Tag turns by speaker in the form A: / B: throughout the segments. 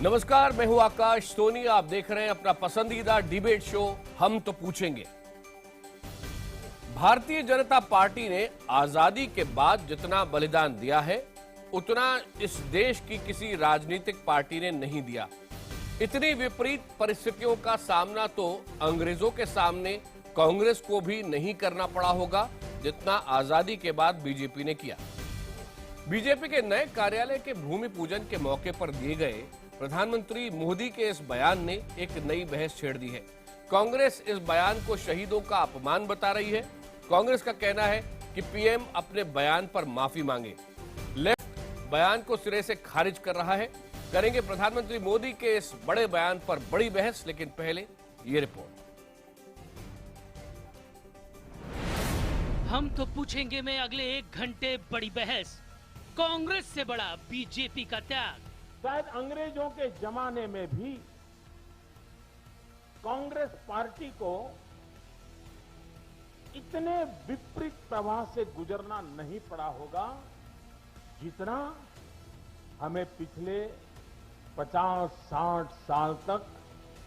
A: नमस्कार, मैं हूं आकाश सोनी। आप देख रहे हैं अपना पसंदीदा डिबेट शो हम तो पूछेंगे। भारतीय जनता पार्टी ने आजादी के बाद जितना बलिदान दिया है उतना इस देश की किसी राजनीतिक पार्टी ने नहीं दिया। इतनी विपरीत परिस्थितियों का सामना तो अंग्रेजों के सामने कांग्रेस को भी नहीं करना पड़ा होगा जितना आजादी के बाद बीजेपी ने किया। बीजेपी के नए कार्यालय के भूमि पूजन के मौके पर दिए गए प्रधानमंत्री मोदी के इस बयान ने एक नई बहस छेड़ दी है। कांग्रेस इस बयान को शहीदों का अपमान बता रही है। कांग्रेस का कहना है कि पीएम अपने बयान पर माफी मांगे। लेफ्ट बयान को सिरे से खारिज कर रहा है। करेंगे प्रधानमंत्री मोदी के इस बड़े बयान पर बड़ी बहस, लेकिन पहले ये रिपोर्ट।
B: हम तो पूछेंगे में अगले 1 घंटे बड़ी बहस। कांग्रेस से बड़ा बीजेपी का त्याग।
C: शायद अंग्रेजों के जमाने में भी कांग्रेस पार्टी को इतने विपरीत प्रवाह से गुजरना नहीं पड़ा होगा जितना हमें पिछले 50-60 साल तक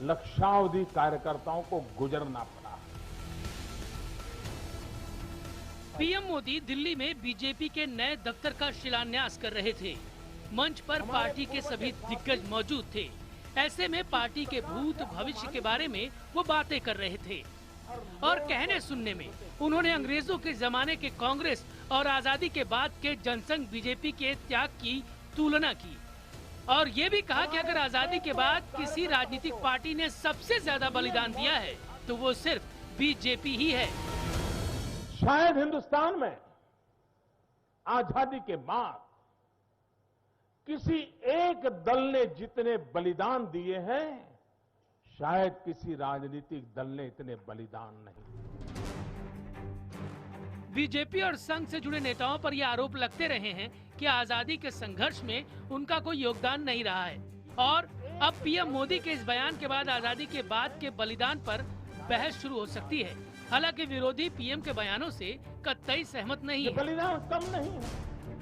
C: लक्षावधि कार्यकर्ताओं को गुजरना पड़ा।
B: पीएम मोदी दिल्ली में बीजेपी के नए दफ्तर का शिलान्यास कर रहे थे। मंच पर पार्टी के सभी दिग्गज मौजूद थे। ऐसे में पार्टी के भूत भविष्य के बारे में वो बातें कर रहे थे और कहने सुनने में उन्होंने अंग्रेजों के जमाने के कांग्रेस और आजादी के बाद के जनसंघ बीजेपी के त्याग की तुलना की और ये भी कहा कि अगर आजादी के बाद किसी राजनीतिक पार्टी ने सबसे ज्यादा बलिदान दिया है तो वो सिर्फ बीजेपी ही है।
C: शायद हिंदुस्तान में आजादी के बाद किसी एक दल ने जितने बलिदान दिए हैं शायद किसी राजनीतिक दल ने इतने बलिदान नहीं।
B: बीजेपी और संघ से जुड़े नेताओं पर यह आरोप लगते रहे हैं कि आजादी के संघर्ष में उनका कोई योगदान नहीं रहा है और अब पीएम मोदी के इस बयान के बाद आजादी के बाद के बलिदान पर बहस शुरू हो सकती है। हालांकि विरोधी पीएम के बयानों से कतई सहमत नहीं है।
C: बलिदान कम नहीं है।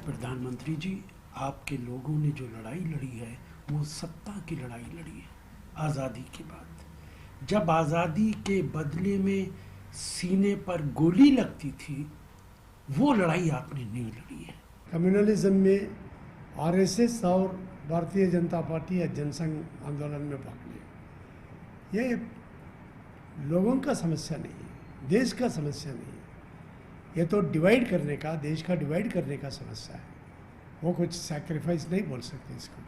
D: प्रधानमंत्री जी, आपके लोगों ने जो लड़ाई लड़ी है वो सत्ता की लड़ाई लड़ी है। आज़ादी के बाद जब आज़ादी के बदले में सीने पर गोली लगती थी वो लड़ाई आपने नहीं लड़ी है।
E: कम्युनलिज्म में आरएसएस और भारतीय जनता पार्टी या जनसंघ आंदोलन में भाग लिया, ये लोगों का समस्या नहीं है, देश का समस्या नहीं है। ये तो डिवाइड करने का, देश का डिवाइड करने का समस्या है। वो कुछ सैक्रिफाइस नहीं बोल सकते इसको।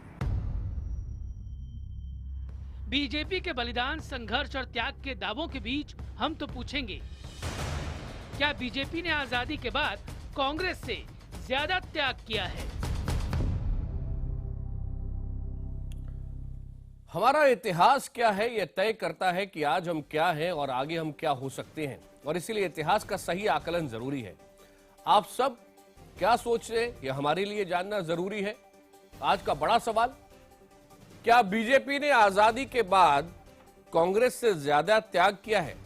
B: बीजेपी के बलिदान, संघर्ष और त्याग के दावों के बीच हम तो पूछेंगे, क्या बीजेपी ने आजादी के बाद कांग्रेस से ज्यादा त्याग किया है?
A: हमारा इतिहास क्या है यह तय करता है कि आज हम क्या हैं और आगे हम क्या हो सकते हैं, और इसीलिए इतिहास का सही आकलन जरूरी है। आप सब क्या सोच रहे हैं यह हमारे लिए जानना जरूरी है। आज का बड़ा सवाल, क्या बीजेपी ने आजादी के बाद कांग्रेस से ज्यादा त्याग किया है?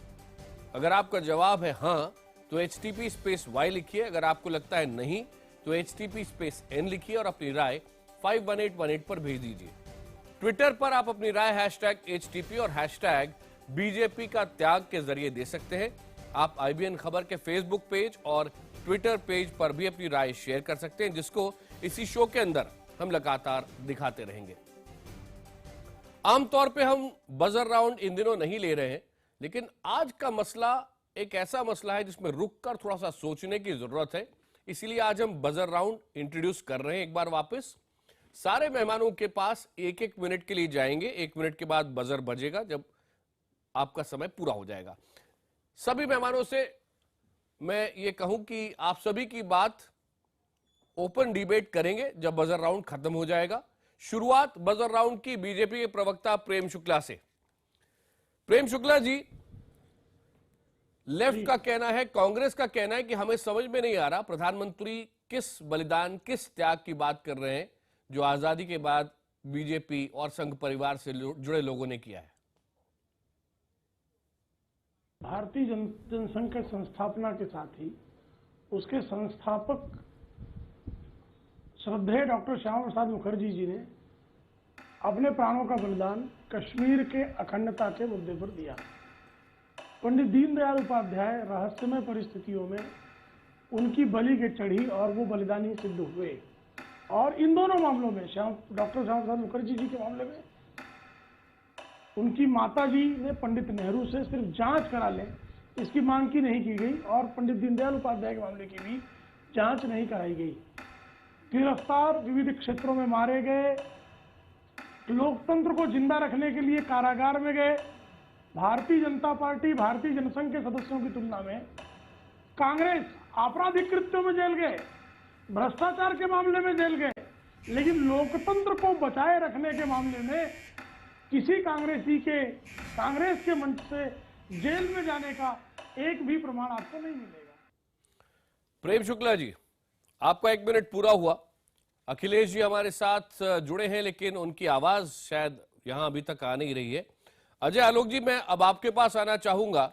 A: अगर आपका जवाब है हां तो HTP_Y लिखिए। अगर आपको लगता है नहीं तो HTP_N लिखिए और अपनी राय 51818 पर भेज दीजिए। ट्विटर पर आप अपनी राय #HTP और #BJP का त्याग के जरिए दे सकते हैं। आप IBN खबर के फेसबुक पेज और ट्विटर पेज पर भी अपनी राय शेयर कर सकते हैं, जिसको इसी शो के अंदर हम लगातार दिखाते रहेंगे। आमतौर पे हम बजर राउंड इन दिनों नहीं ले रहे हैं, लेकिन आज का मसला एक ऐसा मसला है जिसमें रुककर थोड़ा सा सोचने की जरूरत है। इसीलिए आज हम बजर राउंड इंट्रोड्यूस कर रहे हैं एक बार वापस। सारे मेहमानों के पास 1-1 मिनट के लिए जाएंगे। 1 मिनट के बाद बजर बजेगा जब आपका समय पूरा हो जाएगा। सभी मेहमानों से मैं ये कहूं कि आप सभी की बात ओपन डिबेट करेंगे जब बजर राउंड खत्म हो जाएगा। शुरुआत बजर राउंड की बीजेपी के प्रवक्ता प्रेम शुक्ला से। प्रेम शुक्ला जी, लेफ्ट का कहना है, कांग्रेस का कहना है कि हमें समझ में नहीं आ रहा प्रधानमंत्री किस बलिदान, किस त्याग की बात कर रहे हैं जो आजादी के बाद बीजेपी और संघ परिवार से जुड़े लोगों ने किया है।
F: भारतीय जनसंघ के संस्थापना के साथ ही उसके संस्थापक श्रद्धेय डॉक्टर श्यामा प्रसाद मुखर्जी जी ने अपने प्राणों का बलिदान कश्मीर के अखंडता के मुद्दे पर दिया। पंडित दीनदयाल उपाध्याय रहस्यमय परिस्थितियों में उनकी बलि के चढ़ी और वो बलिदानी सिद्ध हुए। और इन दोनों मामलों में डॉक्टर श्यामा प्रसाद मुखर्जी जी के मामले में उनकी माता जी ने पंडित नेहरू से सिर्फ जांच करा लें इसकी मांग की नहीं की गई, और पंडित दीनदयाल उपाध्याय के मामले की भी जांच नहीं कराई गई। गिरफ्तार, विविध क्षेत्रों में मारे गए, लोकतंत्र को जिंदा रखने के लिए कारागार में गए। भारतीय जनता पार्टी, भारतीय जनसंघ के सदस्यों की तुलना में कांग्रेस आपराधिक कृत्यों में जेल गए, भ्रष्टाचार के मामले में जेल गए, लेकिन लोकतंत्र को बचाए रखने के मामले में किसी कांग्रेसी के कांग्रेस के मंच से जेल में जाने का एक भी प्रमाण आपको नहीं मिलेगा।
A: प्रेम शुक्ला जी, आपका 1 मिनट पूरा हुआ। अखिलेश जी हमारे साथ जुड़े हैं, लेकिन उनकी आवाज शायद यहां अभी तक आ नहीं रही है। अजय आलोक जी, मैं अब आपके पास आना चाहूंगा।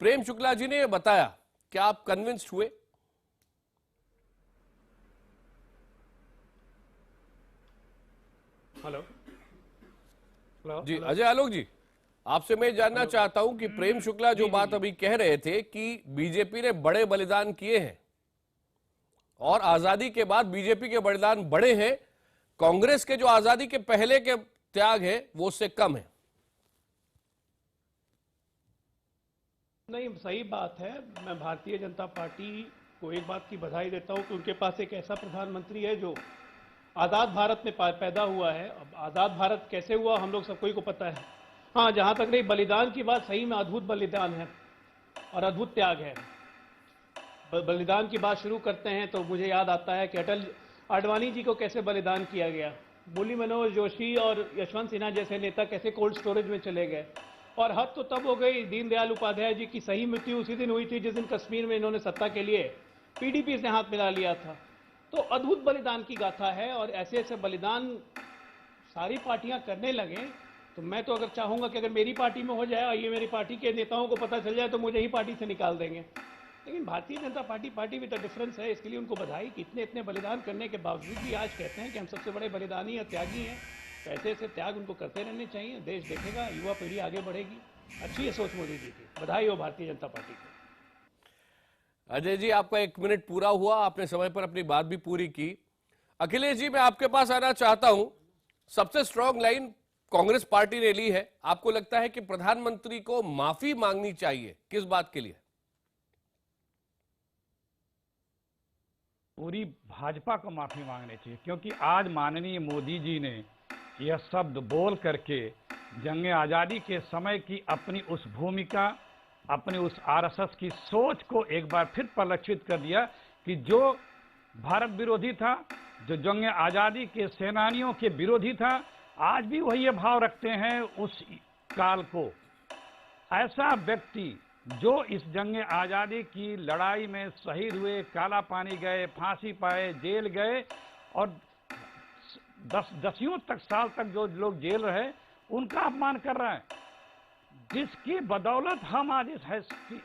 A: प्रेम शुक्ला जी ने यह बताया, क्या आप कन्विंस्ड हुए?
G: हेलो
A: जी अजय आलोक जी, आपसे मैं जानना चाहता हूं कि प्रेम शुक्ला जो बात अभी कह रहे थे कि बीजेपी ने बड़े बलिदान किए हैं और आजादी के बाद बीजेपी के बलिदान बड़े हैं, कांग्रेस के जो आजादी के पहले के त्याग है वो उससे कम है।
G: नहीं, सही बात है। मैं भारतीय जनता पार्टी को एक बात की बधाई देता हूं कि उनके पास एक ऐसा प्रधानमंत्री है जो आज़ाद भारत में पैदा हुआ है। अब आज़ाद भारत कैसे हुआ हम लोग सबको को पता है। हाँ, जहां तक नहीं बलिदान की बात, सही में अद्भुत बलिदान है और अद्भुत त्याग है। बलिदान की बात शुरू करते हैं तो मुझे याद आता है कि अटल आडवाणी जी को कैसे बलिदान किया गया, मुरली मनोहर जोशी और यशवंत सिन्हा जैसे नेता कैसे कोल्ड स्टोरेज में चले गए। और हद तो तब हो गई, दीनदयाल उपाध्याय जी की सही मृत्यु उसी दिन हुई थी जिस दिन कश्मीर में इन्होंने सत्ता के लिए पीडीपी से हाथ मिला लिया था। तो अद्भुत बलिदान की गाथा है और ऐसे ऐसे बलिदान सारी पार्टियां करने लगे तो मैं तो अगर चाहूंगा कि अगर मेरी पार्टी में हो जाए और ये मेरी पार्टी के नेताओं को पता चल जाए तो मुझे ही पार्टी से निकाल देंगे। लेकिन Bharatiya Janata party with the difference है, इसके लिए उनको बधाई कि इतने इतने बलिदान करने के बावजूद भी आज कहते हैं कि हम सबसे बड़े बलिदानी या त्यागी हैं। तो ऐसे ऐसे त्याग उनको करते रहने चाहिए। देश देखेगा, युवा पीढ़ी आगे बढ़ेगी। अच्छी है सोच मोदी जी की, बधाई हो भारतीय जनता पार्टी को।
A: अजय जी, आपका 1 मिनट पूरा हुआ, आपने समय पर अपनी बात भी पूरी की। अखिलेश जी, मैं आपके पास आना चाहता हूं। सबसे स्ट्रांग लाइन कांग्रेस पार्टी ने ली है, आपको लगता है कि प्रधानमंत्री को माफी मांगनी चाहिए, किस बात के लिए?
H: पूरी भाजपा को माफी मांगनी चाहिए, क्योंकि आज माननीय मोदी जी ने यह शब्द बोल करके जंग आजादी के समय की अपनी उस भूमिका, अपनी उस आरएसएस की सोच को एक बार फिर परिलक्षित कर दिया कि जो भारत विरोधी था, जो जंग आजादी के सेनानियों के विरोधी था, आज भी वही ये भाव रखते हैं उस काल को। ऐसा व्यक्ति जो इस जंग आजादी की लड़ाई में शहीद हुए, काला पानी गए, फांसी पाए, जेल गए और दसियों तक साल तक जो लोग जेल रहे, उनका अपमान कर रहा है। जिसकी बदौलत हम आज इस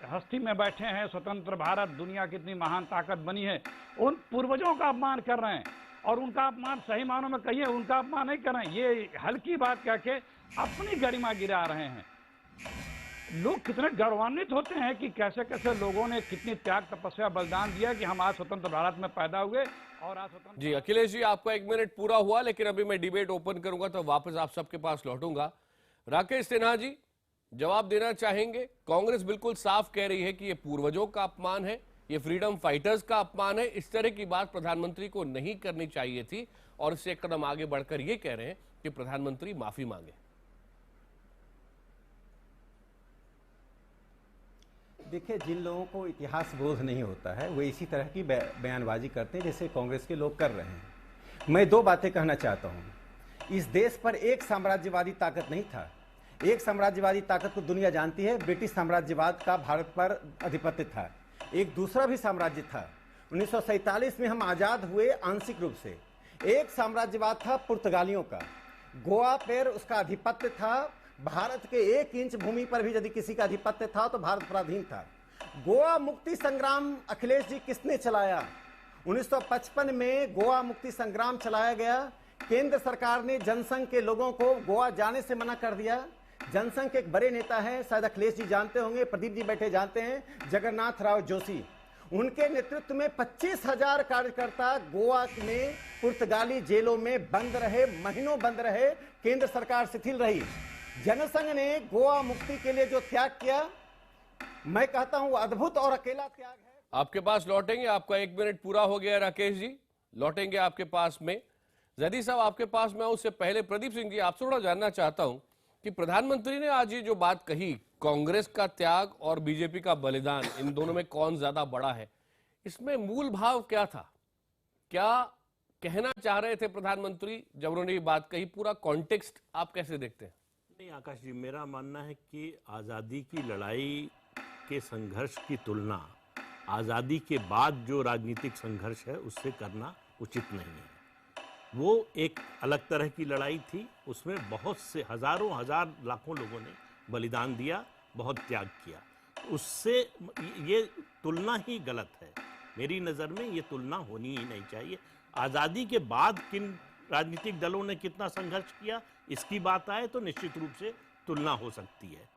H: हस्ती में बैठे हैं, स्वतंत्र भारत, दुनिया कितनी महान ताकत बनी है, उन पूर्वजों का अपमान कर रहे हैं। और उनका अपमान सही मानों में कहिए, उनका अपमान नहीं कर रहे हैं, ये हल्की बात कह के अपनी गरिमा गिरा रहे हैं। लोग कितने गौरवान्वित होते हैं कि कैसे कैसे लोगों ने कितनी त्याग, तपस्या, बलिदान दिया कि हम आज स्वतंत्र भारत में पैदा हुए और आज स्वतंत्र।
A: जी अखिलेश जी, आपका 1 मिनट पूरा हुआ, लेकिन अभी मैं डिबेट ओपन करूंगा तो वापस आप सबके पास लौटूंगा। राकेश सिन्हा जी, जवाब देना चाहेंगे? कांग्रेस बिल्कुल साफ कह रही है कि ये पूर्वजों का अपमान है, ये फ्रीडम फाइटर्स का अपमान है, इस तरह की बात प्रधानमंत्री को नहीं करनी चाहिए थी और इससे एक कदम आगे बढ़कर ये कह रहे हैं कि प्रधानमंत्री माफी मांगे।
I: देखिए, जिन लोगों को इतिहास बोध नहीं होता है वो इसी तरह की बयानबाजी करते हैं जैसे कांग्रेस के लोग कर रहे हैं। मैं 2 बातें कहना चाहता हूं। इस देश पर एक साम्राज्यवादी ताकत नहीं था। एक साम्राज्यवादी ताकत को दुनिया जानती है, ब्रिटिश साम्राज्यवाद का भारत पर आधिपत्य था। एक दूसरा भी साम्राज्य था। 1947 में हम आजाद हुए आंशिक रूप से। एक साम्राज्यवाद था पुर्तगालियों का, गोवा पर उसका आधिपत्य था। भारत के 1 इंच भूमि पर भी यदि किसी का आधिपत्य था तो भारत पराधीन था। गोवा मुक्ति संग्राम अखिलेश जी किसने चलाया? 1955 में गोवा मुक्ति संग्राम चलाया गया केंद्र सरकार ने जनसंघ के लोगों को गोवा जाने से मना कर दिया। जनसंघ के एक बड़े नेता हैं, शायद अखिलेश जी जानते होंगे, प्रदीप जी बैठे जानते हैं, जगन्नाथ राव जोशी। उनके नेतृत्व में 25,000 कार्यकर्ता गोवा में पुर्तगाली जेलों में बंद रहे, महीनों बंद रहे, केंद्र सरकार शिथिल रही। जनसंघ ने गोवा मुक्ति के लिए जो त्याग किया, मैं कहता हूं अद्भुत और अकेला त्याग है।
A: आपके पास लौटेंगे, आपका 1 मिनट पूरा हो गया राकेश जी, लौटेंगे आपके पास में। जैदी साहब आपके पास में, उससे पहले प्रदीप सिंह जी आपसे थोड़ा जानना चाहता हूं कि प्रधानमंत्री ने आज ये जो बात कही, कांग्रेस का त्याग और बीजेपी का बलिदान, इन दोनों में कौन ज्यादा बड़ा है, इसमें मूल भाव क्या था? क्या कहना चाह रहे थे प्रधानमंत्री जब उन्होंने ये बात कही? पूरा कॉन्टेक्स्ट आप कैसे देखते हैं?
J: नहीं आकाश जी, मेरा मानना है कि आज़ादी की लड़ाई के संघर्ष की तुलना आज़ादी के बाद जो राजनीतिक संघर्ष है उससे करना उचित नहीं है। वो एक अलग तरह की लड़ाई थी, उसमें बहुत से हजारों हजार लाखों लोगों ने बलिदान दिया, बहुत त्याग किया। उससे ये तुलना ही गलत है। मेरी नज़र में ये तुलना होनी ही नहीं चाहिए। आज़ादी के बाद किन राजनीतिक दलों ने कितना संघर्ष किया, इसकी बात आए तो निश्चित रूप से तुलना हो सकती है।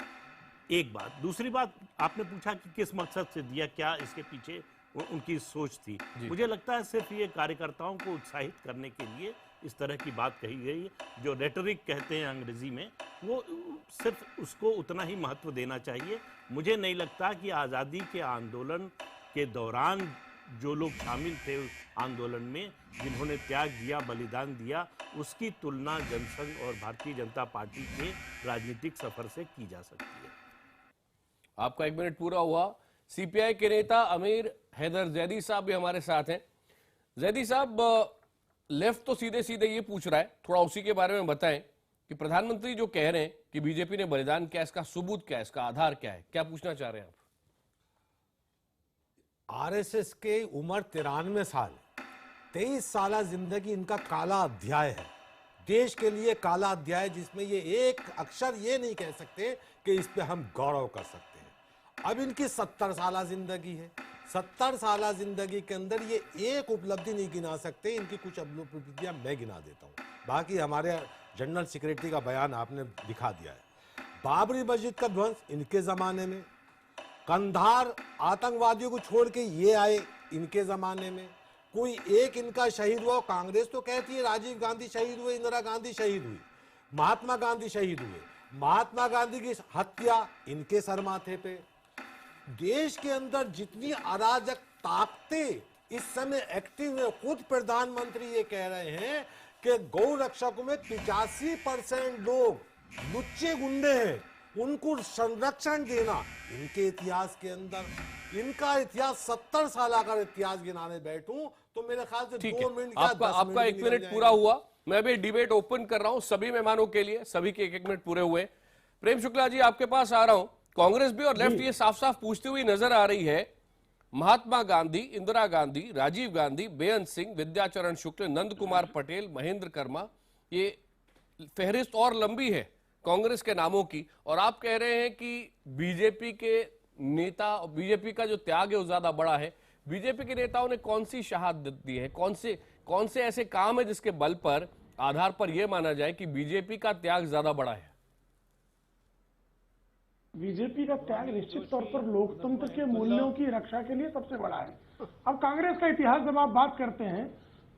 J: एक बात। दूसरी बात, आपने पूछा कि किस मकसद से दिया, क्या इसके पीछे उनकी सोच थी। मुझे लगता है सिर्फ ये कार्यकर्ताओं को उत्साहित करने के लिए इस तरह की बात कही गई है। जो रेटरिक कहते हैं अंग्रेजी में, वो सिर्फ उसको उतना ही महत्व देना चाहिए। मुझे नहीं लगता कि आज़ादी के आंदोलन के दौरान जो लोग शामिल थे उस आंदोलन में, जिन्होंने त्याग दिया, बलिदान दिया, उसकी तुलना जनसंघ और भारतीय जनता पार्टी के राजनीतिक सफर से की जा सकती है।
A: आपका 1 मिनट पूरा हुआ। सीपीआई के नेता अमीर हैदर जैदी साहब भी हमारे साथ हैं। जैदी साहब, लेफ्ट तो सीधे सीधे ये पूछ रहा है, थोड़ा उसी के बारे में बताएं कि प्रधानमंत्री जो कह रहे हैं कि बीजेपी ने बलिदान किया, इसका सबूत क्या है, इसका आधार क्या है, क्या पूछना चाह रहे हैं आप?
K: आरएसएस के उम्र 93 साल, 23 साल जिंदगी इनका काला अध्याय है, देश के लिए काला अध्याय, जिसमें ये एक अक्षर ये नहीं कह सकते कि इस पे हम गौरव कर सकते हैं। अब इनकी 70 साल जिंदगी है, 70 साल जिंदगी के अंदर ये एक उपलब्धि नहीं गिना सकते। इनकी कुछ उपलब्धियां मैं गिना देता हूँ, बाकी हमारे जनरल सेक्रेटरी का बयान आपने दिखा दिया है। बाबरी मस्जिद का ध्वंस इनके जमाने में, कंधार आतंकवादियों को छोड़ के ये आए इनके जमाने में, कोई एक इनका शहीद हुआ। कांग्रेस तो कहती है राजीव गांधी शहीद हुए, इंदिरा गांधी शहीद हुई, महात्मा गांधी शहीद हुए, महात्मा गांधी की हत्या इनके सरमाथे पे। देश के अंदर जितनी अराजक ताकतें इस समय एक्टिव है, खुद प्रधानमंत्री ये कह रहे हैं कि गौ रक्षकों में 85% लोग लुच्चे गुंडे हैं, उनको संरक्षण देना इनके इतिहास के अंदर। इनका इतिहास 70 साल का इतिहास गिनाने बैठूं तो मेरे ख्याल से 2 मिनट का
A: आपका 1 मिनट पूरा हुआ। मैं भी डिबेट ओपन कर रहा हूं सभी मेहमानों के लिए, सभी के 1 मिनट पूरे हुए। प्रेम शुक्ला जी, आपके पास आ रहा हूं। कांग्रेस भी और लेफ्ट ये साफ साफ पूछती हुई नजर आ रही है, महात्मा गांधी, इंदिरा गांधी, राजीव गांधी, बेअंत सिंह, विद्याचरण शुक्ल, नंद कुमार पटेल, महेंद्र कर्मा, ये फहरिस्त और लंबी है कांग्रेस के नामों की, और आप कह रहे हैं कि बीजेपी के नेता, बीजेपी का जो त्याग है वो ज्यादा बड़ा है। बीजेपी के नेताओं ने कौन सी शहादत दी है, कौन से ऐसे काम है जिसके बल पर, आधार पर यह माना जाए कि बीजेपी का त्याग ज्यादा बड़ा है?
F: बीजेपी का त्याग निश्चित तौर पर लोकतंत्र के मूल्यों की रक्षा के लिए सबसे बड़ा है। अब कांग्रेस का इतिहास जब आप बात करते हैं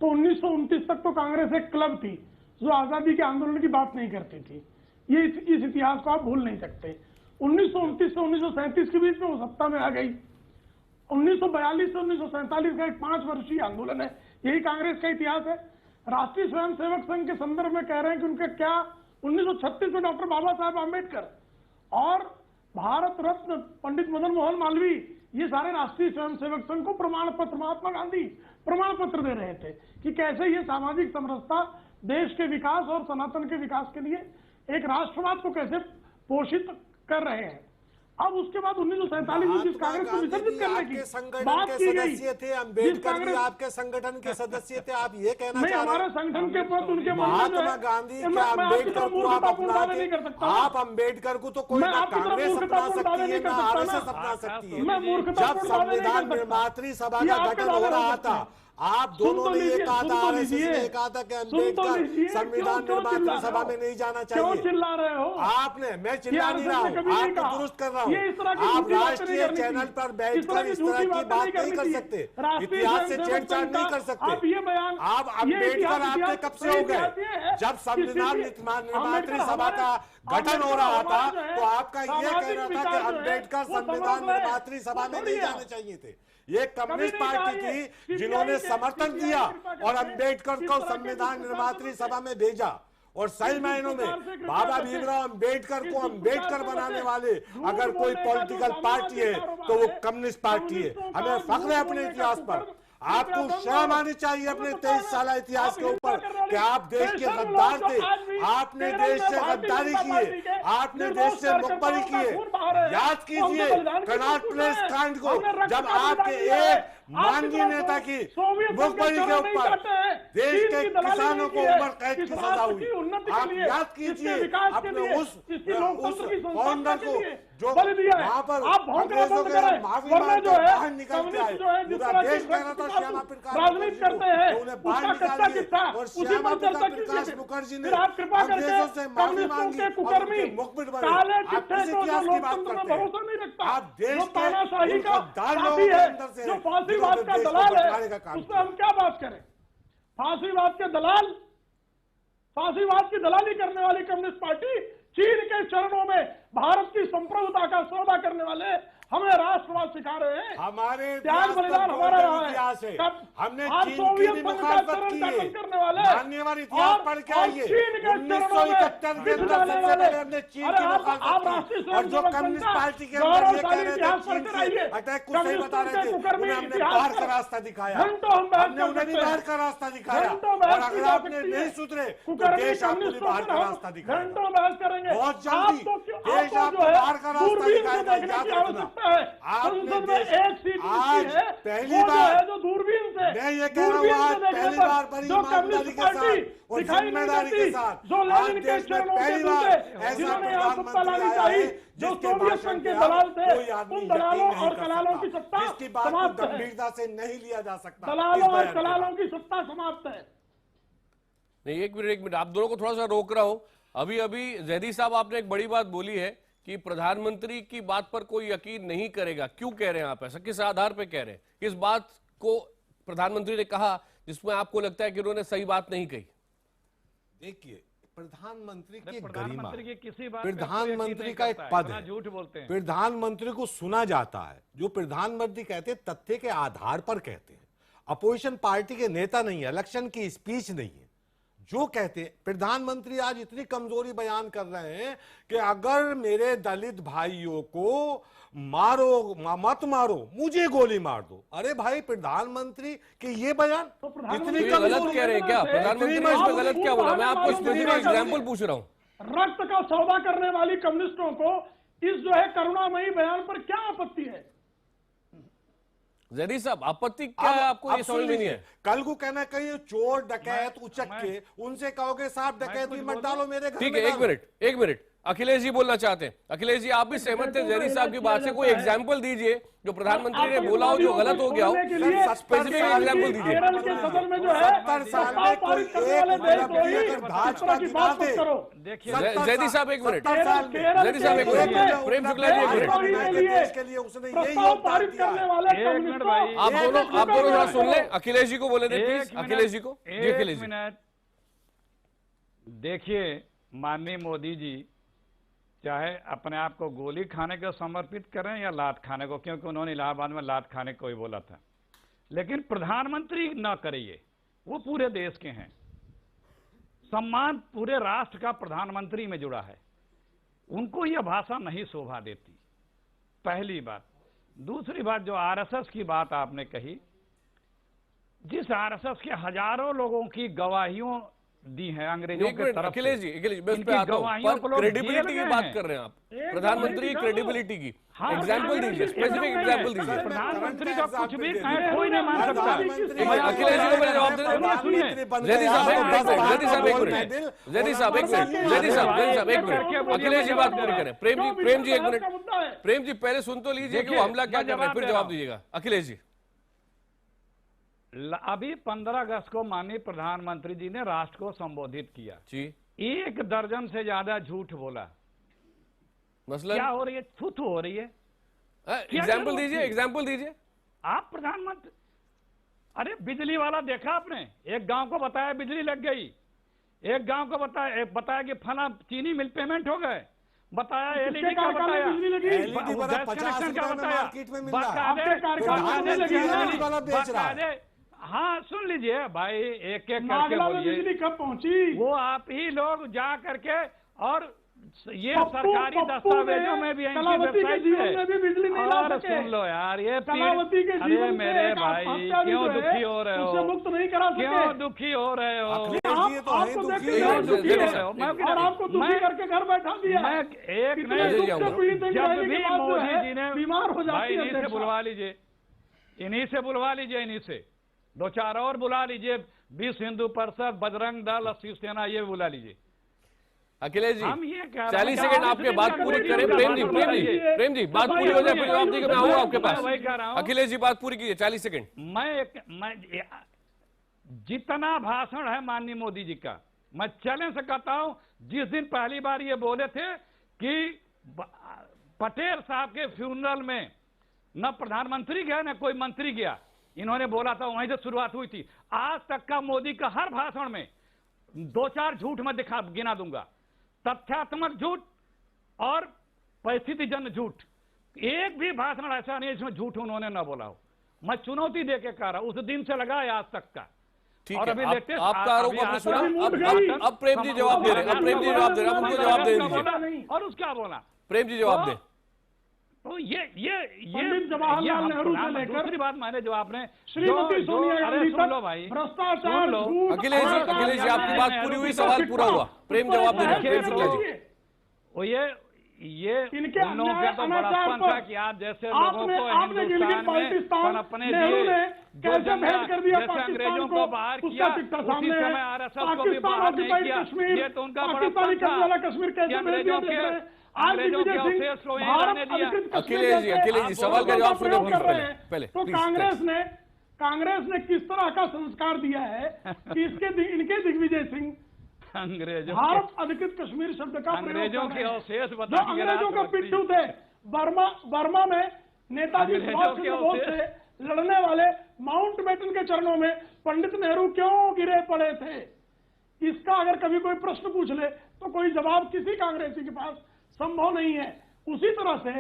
F: तो 1929 तक तो कांग्रेस एक क्लब थी जो आजादी के आंदोलन की बात नहीं करती थी। ये इस इतिहास को आप भूल नहीं सकते। 1929 से 1937 के बीच में वो सत्ता में आ गई। 1942 से 1947 का एक 5 वर्षीय आंदोलन है, यही कांग्रेस का इतिहास है। राष्ट्रीय स्वयंसेवक संघ के संदर्भ में कह रहे हैं कि उनका क्या, 1936 में डॉक्टर बाबा साहब आम्बेडकर और भारत रत्न पंडित मदन मोहन मालवीय, ये सारे राष्ट्रीय स्वयंसेवक संघ को प्रमाण पत्र, महात्मा गांधी प्रमाण पत्र दे रहे थे कि कैसे ये सामाजिक समरसता, देश के विकास और सनातन के विकास के लिए एक राष्ट्रवाद को कैसे पोषित कर रहे हैं। अब उसके बाद 1947 में जिस कांग्रेस को विसर्जित करने की बात की गई,
K: थे अम्बेडकर भी आपके संगठन के सदस्य थे, आप ये कहना चाह रहे हैं?
F: हमारे संगठन के प्रति उनके
K: महात्मा गांधी के अम्बेडकर को आप अपनाते, आप अम्बेडकर को तो कोई ना कांग्रेस अपना सकती है ना आरएसएस अपना सकती है। जब संविधान निर्मात्री सभा का गठन हो रहा था, आप दोनों ने ये कहा था, आरएसएस ने कहा था कि अम्बेडकर संविधान निर्माण सभा में नहीं जाना चाहिए।
F: क्यों चिल्ला रहे हो?
K: आपने, मैं चिल्ला नहीं रहा हूँ, आपको दुरुस्त कर रहा हूँ। आप राष्ट्रीय चैनल पर बैठकर इस तरह की बात नहीं कर सकते, इतिहास से छेड़छाड़ नहीं कर सकते। आप अम्बेडकर आपने कब से हो गए? जब संविधान निर्मात्री सभा का गठन हो रहा था तो आपका ये कहना था कि अम्बेडकर संविधान निर्मात्री सभा में नहीं जाने चाहिए थे। ये कम्युनिस्ट पार्टी थी जिन्होंने समर्थन किया और अम्बेडकर को संविधान निर्मात्री सभा में भेजा। और सही मायनों में बाबा भीमराव अम्बेडकर को अम्बेडकर बनाने वाले अगर कोई पॉलिटिकल पार्टी है तो वो कम्युनिस्ट पार्टी है। हमें फख्र है अपने इतिहास पर। आपको शर्म आनी चाहिए अपने 23 साल इतिहास के ऊपर कि आप देश के गद्दार थे। आपने देश से गद्दारी की है, आपने देश से मुखबरी की है। याद कीजिए कनॉट प्लेस कांड को, जब आपके एक माननीय नेता की मुखबरी के ऊपर देश के किसानों को उम्र कैद की सजा हुई। आप याद कीजिए अपने उस फाउंडर को जो वहां पर अंग्रेजों के माफी मांगकर बाहर निकल के आए। पूरा देश कह रहा था श्यामा प्रकाश उन्हें बाहर निकाल दिया और श्यामा प्रकाश मुखर्जी ने अंग्रेजों से माफी मांगी और उनके मुखबिर बने। आप किस इतिहास की बात करते हैं? आप देश के गद्दार लोगों के अंदर से
F: फांसीवाद का दलाल है, उसमें हम क्या बात करें? फांसीवाद के दलाल, फांसीवाद की दलाली करने वाली कम्युनिस्ट पार्टी, चीन के चरणों में भारत की संप्रभुता का सौदा करने वाले हमें राष्ट्रवाद सिखा रहे हैं।
K: हमारे
F: त्याग बलिदान हमारा रहा है।
K: हमने
F: आप सोवियत संघ का चरण कथन करने वाले
K: मान्यवर इतिहास पढ़ के आइए।
F: चीन के चरणों में
K: सबसे पहले हमने चीन की मुखालफत की और जो कम्युनिस्ट पार्टी के अंदर ये कह रहे थे चीन की अटैक को सही बता रहे थे, उन्हें हमने बाहर का रास्ता दिखाया। हमने उन्हें भी बाहर का रास्ता दिखाया और अगर आपने नहीं सुधरे तो देश आपको भी बाहर का रास्ता दिखाएगा।
F: घंटों बहस करेंगे
K: बहुत जल्दी देश आपको बाहर का रास्ता दिखाएगा। याद रखना आपने देश आज पहली बार,
F: जो दूरबीन से
K: मैं ये कह रहा हूँ आज पहली बार बड़ी ईमानदारी के साथ और जिम्मेदारी के साथ आज देश में पहली बार ऐसा प्रधानमंत्री आया है
F: जो सोवियत संघ के दलाल थे, उन दलालों और कलालों की सत्ता
K: जिसकी बात को गंभीरता से नहीं लिया जा सकता।
F: दलालों और कलालों की सत्ता समाप्त है।
A: नहीं, एक मिनट आप दोनों को थोड़ा सा रोक रहा हूं। अभी अभी जैदी साहब आपने एक बड़ी बात बोली है कि प्रधानमंत्री की बात पर कोई यकीन नहीं करेगा। क्यों कह रहे हैं आप ऐसा? किस आधार पर कह रहे हैं? किस बात को प्रधानमंत्री ने कहा जिसमें आपको लगता है कि उन्होंने सही बात नहीं कही?
K: देखिए प्रधानमंत्री की गरिमा,
H: किसी बात
K: प्रधानमंत्री का एक पद है,
H: झूठ बोलते हैं।
K: प्रधानमंत्री को सुना जाता है। जो प्रधानमंत्री कहते हैं तथ्य के आधार पर कहते हैं। अपोजिशन पार्टी के नेता नहीं है, इलेक्शन की स्पीच नहीं है। जो कहते हैं प्रधानमंत्री आज इतनी कमजोरी बयान कर रहे हैं कि अगर मेरे दलित भाइयों को मारो मत मारो, मुझे गोली मार दो। अरे भाई प्रधानमंत्री के ये बयान
A: इतनी गलत कह रहे हैं क्या? प्रधानमंत्री ने इसमें गलत क्या बोला? मैं आपको स्पेसिफिक एग्जांपल पूछ रहा हूं।
F: रक्त का सौदा करने वाली कम्युनिस्टों को इस जो है करुणामयी बयान पर क्या आपत्ति है?
A: जैदी साहब आपत्ति क्या है आपको? ये समझ में नहीं है।
K: कल को कहना कहीं चोर डकैत उचक के उनसे कहोगे साहब डकैत भी मत डालो मेरे घर।
A: ठीक है, एक मिनट अखिलेश जी बोलना चाहते हैं। अखिलेश जी आप भी सहमत थे जैदी साहब की बात से? कोई एग्जाम्पल दीजिए जो प्रधानमंत्री ने बोला हो जो गलत हो गया हो, स्पेसिफिक एग्जाम्पल दीजिए।
F: केरल के सदन में जो है
K: 70 साल में कोई एक भाजपा की बात करो।
A: जैदी साहब एक मिनट, जैदी साहब एक मिनट, प्रेम शुक्ला जी एक मिनट,
K: देश के लिए उसने यही योगदान दिया।
A: आप दोनों थोड़ा सुन लें। अखिलेश जी को बोले थे प्लीज, अखिलेश जी को। जी अखिलेश जी।
H: देखिए माननीय मोदी जी चाहे अपने आप को गोली खाने को समर्पित करें या लात खाने को, क्योंकि उन्होंने इलाहाबाद में लात खाने को ही बोला था, लेकिन प्रधानमंत्री ना करिए। वो पूरे देश के हैं, सम्मान पूरे राष्ट्र का प्रधानमंत्री में जुड़ा है। उनको यह भाषा नहीं शोभा देती, पहली बात। दूसरी बात, जो आरएसएस की बात आपने कही, जिस आरएसएस के हजारों लोगों की गवाहियों दी है अंग्रेजों के तरफ।
A: अखिलेश जी मैं पे आता हूं, पर क्रेडिबिलिटी की बात कर रहे हैं आप, प्रधानमंत्री की क्रेडिबिलिटी की एग्जांपल दीजिए, स्पेसिफिक एग्जांपल दीजिए।
H: प्रधानमंत्री का कुछ भी कहे कोई नहीं मान सकता।
A: अखिलेश जी को मेरे जवाब दें। जैदी साहब एक मिनट, जैदी साहब एक मिनट, जैदी साहब एक मिनट, जैदी साहब एक मिनट, अखिलेश जी बात पूरी करें। प्रेम जी एक मिनट, प्रेम जी पहले सुन तो लीजिए कि वो हमला क्या कर रहे हैं, फिर जवाब दीजिएगा। अखिलेश जी
H: अभी 15 अगस्त को माननीय प्रधानमंत्री जी ने राष्ट्र को संबोधित किया
A: जी।
H: 1 दर्जन से ज्यादा झूठ बोला।
A: मसलन
H: क्या हो रही है? थू हो रही है।
A: एग्जाम्पल दीजिए, एग्जाम्पल दीजिए।
H: आप प्रधानमंत्री, अरे बिजली वाला देखा आपने? एक गांव को बताया बिजली लग गई, एक गांव को बताया कि फला चीनी मिल पेमेंट हो गए, बताया एलईडी का बताया,
K: एलईडी वाला 50 रुपए में मार्केट में मिल रहा है।
H: हाँ सुन लीजिए भाई, एक करके बोलिए।
F: बिजली कब पहुंची?
H: वो आप ही लोग जा करके, और ये सरकारी दस्तावेजों में भी
F: कलावती के जीवन में भी बिजली नहीं ला सके।
H: सुन लो यार, ये
F: कलावती के
H: अरे
F: जीवन
H: मेरे
F: में
H: भाई क्यों दुखी हो रहे हो?
F: मुक्त नहीं करा सके।
H: क्यों दुखी हो रहे हो?
F: आपको दुखी हो रहे हो और आपको दुखी करके घर बैठा दिया।
H: मैं एक नहीं, जब भी मोदी जी ने
F: बीमार हो जाती है,
H: इन्हीं से बुलवा लीजिए, इन्हीं से बुलवा लीजिए, इन्हीं से 2-4 और बुला लीजिए, विश्व हिंदू परिषद, बजरंग दल, शिवसेना, ये बुला लीजिए।
A: अखिलेश जी
H: हम ये
A: 40 सेकंड आपके बात पूरी करें। प्रेम जी बात पूरी हो जाए, फिर जवाब देंगे, मैं आऊंगा आपके पास।
H: वही कह रहा हूं,
A: अखिलेश जी बात पूरी कीजिए, 40 सेकंड।
H: मैं जितना भाषण है माननीय मोदी जी का, मैं चैलेंज से कहता हूं, जिस दिन पहली बार ये बोले थे कि पटेल साहब के फ्यूनरल में न प्रधानमंत्री गया न कोई मंत्री गया, इन्होंने बोला था, वहीं से शुरुआत हुई थी। आज तक का मोदी का हर भाषण में 2-4 झूठ मैं गिना दूंगा, तथ्यात्मक झूठ और परिस्थितिजन्य झूठ। एक भी भाषण ऐसा नहीं जिसमें झूठ उन्होंने न बोला हो। मैं चुनौती देके कह रहा हूं, उस दिन से लगा है आज तक का।
A: और अभी आपका आरोप आपने सुना, अब प्रेम जी जवाब दे रहे हैं, अब प्रेम जी जवाब दे रहे हैं, अब उनको जवाब दे दीजिए।
H: और उसका बोला
A: प्रेम जी जवाब दें।
H: तो ये
F: जवाहरलाल नेहरू से लेकर
H: दूसरी बात मैंने जो आपने
F: श्रीमती सोनिया गांधी
H: सुन लो भाई,
F: भ्रष्टाचार,
A: अखिलेश जी आपकी बात पूरी हुई, सवाल पूरा हुआ। प्रेम जवाब दे रहे हैं।
H: वो ये
F: इनके
H: उन लोगों का तो बड़प्पन था कि आप जैसे लोगों को हिंदुस्तान में पनपने दिए,
F: कैसे भेज कर दिया
H: जैसे अंग्रेजों को बाहर किया, उसी समय आरएसएस को भी बाहर नहीं किया। ये तो उनका बड़प्पन था।
F: कश्मीर कैसे
H: अंग्रेजों के अवशेष को यहीं रहने दिया।
A: अखिलेश जी सवाल का जवाब सुने पहले।
F: तो कांग्रेस ने किस तरह का संस्कार दिया है कि इनके दिग्विजय सिंह
H: अंग्रेजों
F: भारत अधिकृत कश्मीर शब्द का
H: अंग्रेजों के अवशेष
F: जो अंग्रेजों का पिट्ठू थे। बर्मा में नेताजी सुभाष चंद्र बोस से लड़ने वाले माउंटबेटन के चरणों में पंडित नेहरू क्यों गिरे पड़े थे? इसका अगर कभी कोई प्रश्न पूछ ले तो कोई जवाब किसी कांग्रेसी के पास संभव नहीं है। उसी तरह से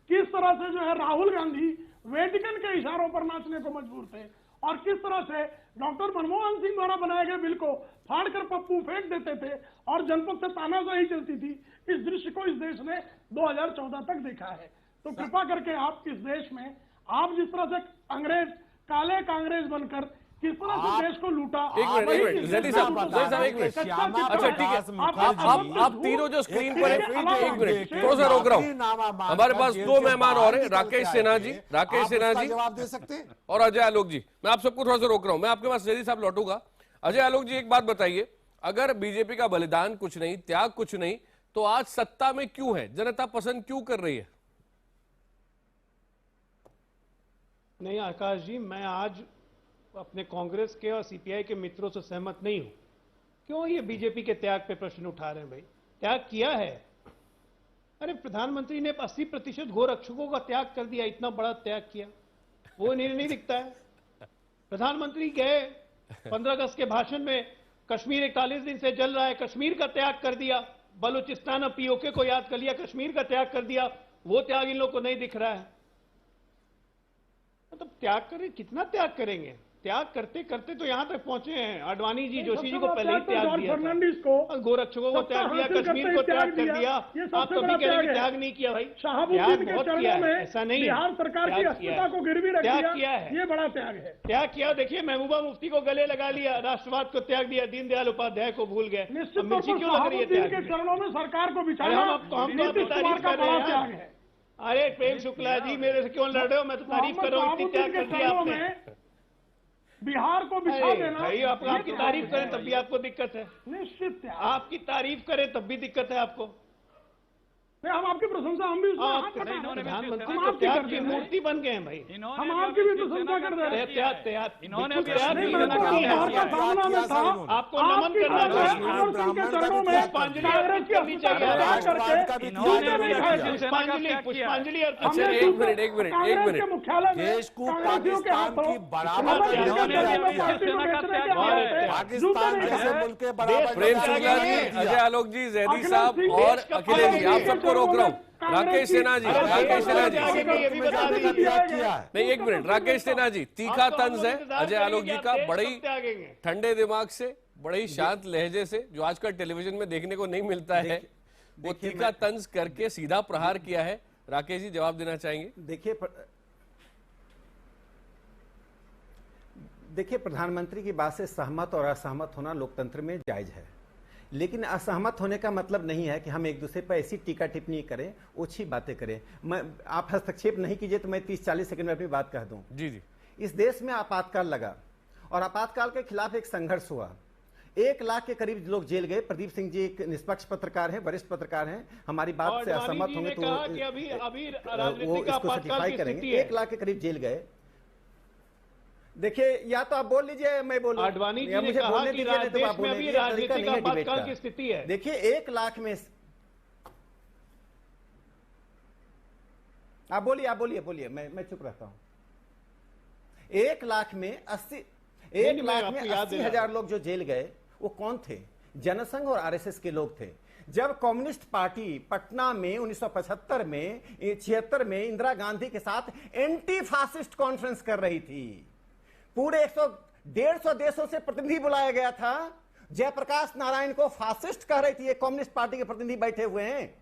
F: किस तरह से जो है राहुल गांधी वेटिकन के इशारों पर नाचने को मजबूर थे, और किस तरह से डॉक्टर मनमोहन सिंह द्वारा बनाए गए बिल को फाड़कर पप्पू फेंक देते थे और जनपद से तानाशाही चलती थी। इस दृश्य को इस देश ने 2014 तक देखा है। तो कृपा करके आप इस देश में आप जिस तरह से अंग्रेज काले कांग्रेस बनकर किस तरह से देश को लूटा।
A: एक मिनट जल्दी साहब एक मिनट। अच्छा ठीक है, आप तीनों जो स्क्रीन पर है, एक मिनट थोड़ा सा रोक रहा हूँ। हमारे पास 2 मेहमान और हैं, राकेश सिन्हा जी
K: जवाब दे सकते हैं,
A: और अजय आलोक जी। मैं आप सबको थोड़ा सा रोक रहा हूँ, मैं आपके पास जल्दी साहब लौटूंगा। अजय आलोक जी एक बात बताइए, अगर बीजेपी का बलिदान कुछ नहीं, त्याग कुछ नहीं, तो आज सत्ता में क्यों है? जनता पसंद क्यों कर रही है?
G: नहीं आकाश जी, मैं आज अपने कांग्रेस के और सीपीआई के मित्रों से सहमत नहीं हूं। क्यों ये बीजेपी के त्याग पे प्रश्न उठा रहे हैं? भाई त्याग किया है। अरे प्रधानमंत्री ने 80% गोरक्षकों का त्याग कर दिया, इतना बड़ा त्याग किया, वो नहीं दिखता है। प्रधानमंत्री गए 15 अगस्त के भाषण में कश्मीर 41 दिन से जल रहा है, कश्मीर का त्याग कर दिया। बलूचिस्तान और पीओके को याद कर लिया, कश्मीर का त्याग कर दिया। वो त्याग इन लोग को नहीं दिख रहा है। मतलब त्याग करें, कितना त्याग करेंगे? त्याग करते करते तो यहां तक पहुंचे हैं। आडवाणी जी, जोशी जी को पहले ही त्याग दिया था, गोरक्षकों को त्याग दिया, कश्मीर को त्याग कर दिया। आप कभी कह रहे हैं त्याग नहीं किया? भाई त्याग बहुत किया है, ऐसा नहीं है।
F: बिहार सरकार की अस्मिता को गिरवी रख दिया,
G: त्याग किया है,
F: ये बड़ा त्याग है।
G: त्याग किया। देखिए महबूबा मुफ्ती को गले लगा लिया, राष्ट्रवाद को त्याग दिया, दीनदयाल उपाध्याय को भूल गए।
F: निश्चित तौर पर शहाबुद्दीन के चरणों में सरकार को बिछाना
G: हम तो अपनी तारीफ कर रहे हैं। अरे प्रेम शुक्ला जी, मेरे से क्यों लड़ रहे हो? मैं तो तारीफ कर रहा हूँ, इतनी त्याग कर दिया आपने।
F: बिहार को बिछा देना।
G: भाई आपकी तारीफ करें तब भी आपको दिक्कत है।
F: निश्चित
G: आपकी तारीफ करें तब भी दिक्कत है आपको।
F: नहीं, हम आपकी प्रशंसा हम भी उसमें हाथ बटा रहे हैं।
G: प्रधानमंत्री
F: हम
G: तो
F: आपकी
G: त्याग
F: कर
G: की
F: दे रहे हैं।
G: मूर्ति बन गए हैं भाई।
F: हम आपकी भी प्रशंसा कर दे रहे हैं।
G: इन्होंने
F: नहीं, मैं तो बाहर का सामना में था।
G: आपको नमन करना चाहिए।
F: अमर सिंह के चरणों में कांग्रेस की
G: करनी चाहिए।
F: त्याग करके जूते नहीं खाए थे।
G: पुष्पांजलि पुष्पांजलि अर्पित
A: अच्छा,
F: हमने
A: एक मिनट, एक मिनट, एक
F: कांग्रेस
A: मिनट।
F: के मुख्यालय में
K: देश को
F: कांग्रेसियों के
K: पाकिस्तान
F: हाथों
K: की बराबर
F: अमर सिंह के
K: इन्होंने
F: चरणों में
K: किया।
F: पार्टी को बेचने के आए थे।
K: पाकिस्तान
F: जूते नहीं
K: जैसे
F: खाए।
K: मुल्क के बराबर
A: प्रेम शुक्ला जी, अजय आलोक जी, जैदी
F: अखिलेश
A: साहब
F: सिंह
A: और
F: देश का
A: अखिलेश जी, आप
F: पार्टी
A: सबको रोक रहा हूँ।
F: कांग्रेस
A: राकेश
F: की-
A: सिन्हा जी, राकेश सिन्हा जी,
G: ये भी बता दीजिए।
K: किया है।
A: नहीं, एक मिनट, राकेश सिन्हा जी, तीखा तंज है अजय आलोक जी का, बड़े ही
G: त्यागेंगे।
A: ठंडे दिमाग से, बड़े ही शांत लहजे से, जो आजकल टेलीविजन में देखने को नहीं मिलता है, वो तीखा तंज करके सीधा प्रहार किया है। राकेश जी, जवाब देना चाहेंगे?
I: देखिए, प्रधानमंत्री की बात से सहमत और असहमत होना लोकतंत्र में जायज है, लेकिन असहमत होने का मतलब नहीं है कि हम एक दूसरे पर ऐसी टीका टिप्पणी करें, ओछी बातें करें। आप हस्तक्षेप नहीं कीजिए तो मैं 30-40 सेकंड में अपनी बात कह दूं।
A: जी जी।
I: इस देश में आपातकाल लगा और आपातकाल के खिलाफ एक संघर्ष हुआ। 1 लाख के करीब लोग जेल गए। प्रदीप सिंह जी एक निष्पक्ष पत्रकार हैं, वरिष्ठ पत्रकार हैं, हमारी बात से असहमत होंगे तो वो इसको सर्टिफाई करेंगे। 1 लाख के करीब जेल गए। देखिए, या तो आप बोल लीजिए, मैं बोलूं।
G: आडवाणी जी ने
I: मुझे
G: कहा
I: बोलने
G: कि
I: दीजिए, नहीं तो आप
G: देश में
I: बोलेंगे।
G: अभी
I: ये तरीका
G: राजनीतिक
I: नहीं है डिबेट
G: आपातकाल
I: का।
G: की स्थिति है।
I: देखिए, 1 लाख में आप बोलिए, मैं चुप रहता हूं। 1 लाख में 80,000 लोग जो जेल गए, वो कौन थे? जनसंघ और आरएसएस के लोग थे। जब कम्युनिस्ट पार्टी पटना में 1975 में 76 में इंदिरा गांधी के साथ एंटी फासिस्ट कॉन्फ्रेंस कर रही थी, पूरे 150 देशों से प्रतिनिधि बुलाया गया था। जयप्रकाश नारायण को फासिस्ट कह रही थी। ये कम्युनिस्ट पार्टी के प्रतिनिधि बैठे हुए हैं,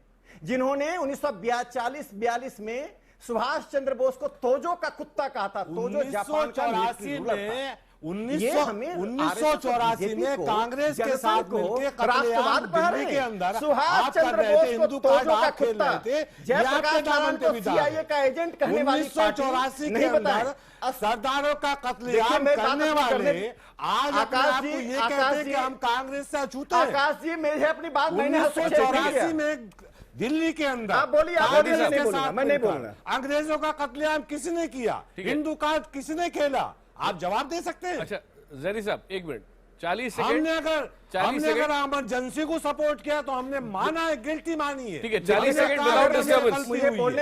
I: जिन्होंने 1942 में सुभाष चंद्र बोस को तोजो का कुत्ता कहा था। तोजो जापान का मिलिट्री रूलर था।
K: 1984 में कांग्रेस के साथ मिलकर कत्लेआम दिल्ली के अंदर
I: सुभाष
K: आप कर
I: चंद्र
K: रहे थे,
I: बोस
K: हिंदू
I: को तोजो
K: कार्ड
I: का
K: आप खेल
I: कुत्ता,
K: रहे थे।
I: जयप्रकाश नारायण को CIA का एजेंट कहने वाली पार्टी
K: 1984
I: नहीं
K: के
I: बताए।
K: अंदर सरदारों का कत्लेआम
I: देखिए, मैं बात
K: करने
I: अपनी
K: वाले
I: करने-
K: आज अपने
I: आकाश
K: आप
I: जी,
K: को ये
I: आकाश
K: कहते हैं
I: जी,
K: कि हम कांग्रेस से अछूते हैं।
I: आकाश जी, मेरे अपनी बात मैंने हस्तक्षेप नहीं
K: 1984
I: किया।
K: में दिल्ली के अंदर
I: आप बोलिए,
K: कांग्रेस
I: मैं नहीं
K: के
I: बोलूंगा,
K: साथ
I: मैं नहीं
K: मिलकर
I: बोलूंगा।
K: अंग्रेजों का कत्लेआम किसने किया? हिंदू कार्ड किसने खेला? आप जवाब दे सकते हैं?
A: अच्छा, जैदी साहब, 1 मिनट, 40 सेकंड।
K: हमने अगर
A: 40 सेकंड
K: इमरजेंसी को सपोर्ट किया तो हमने माना है, गिल्टी मानी है।
A: ठीक है, 40 second without disturbance.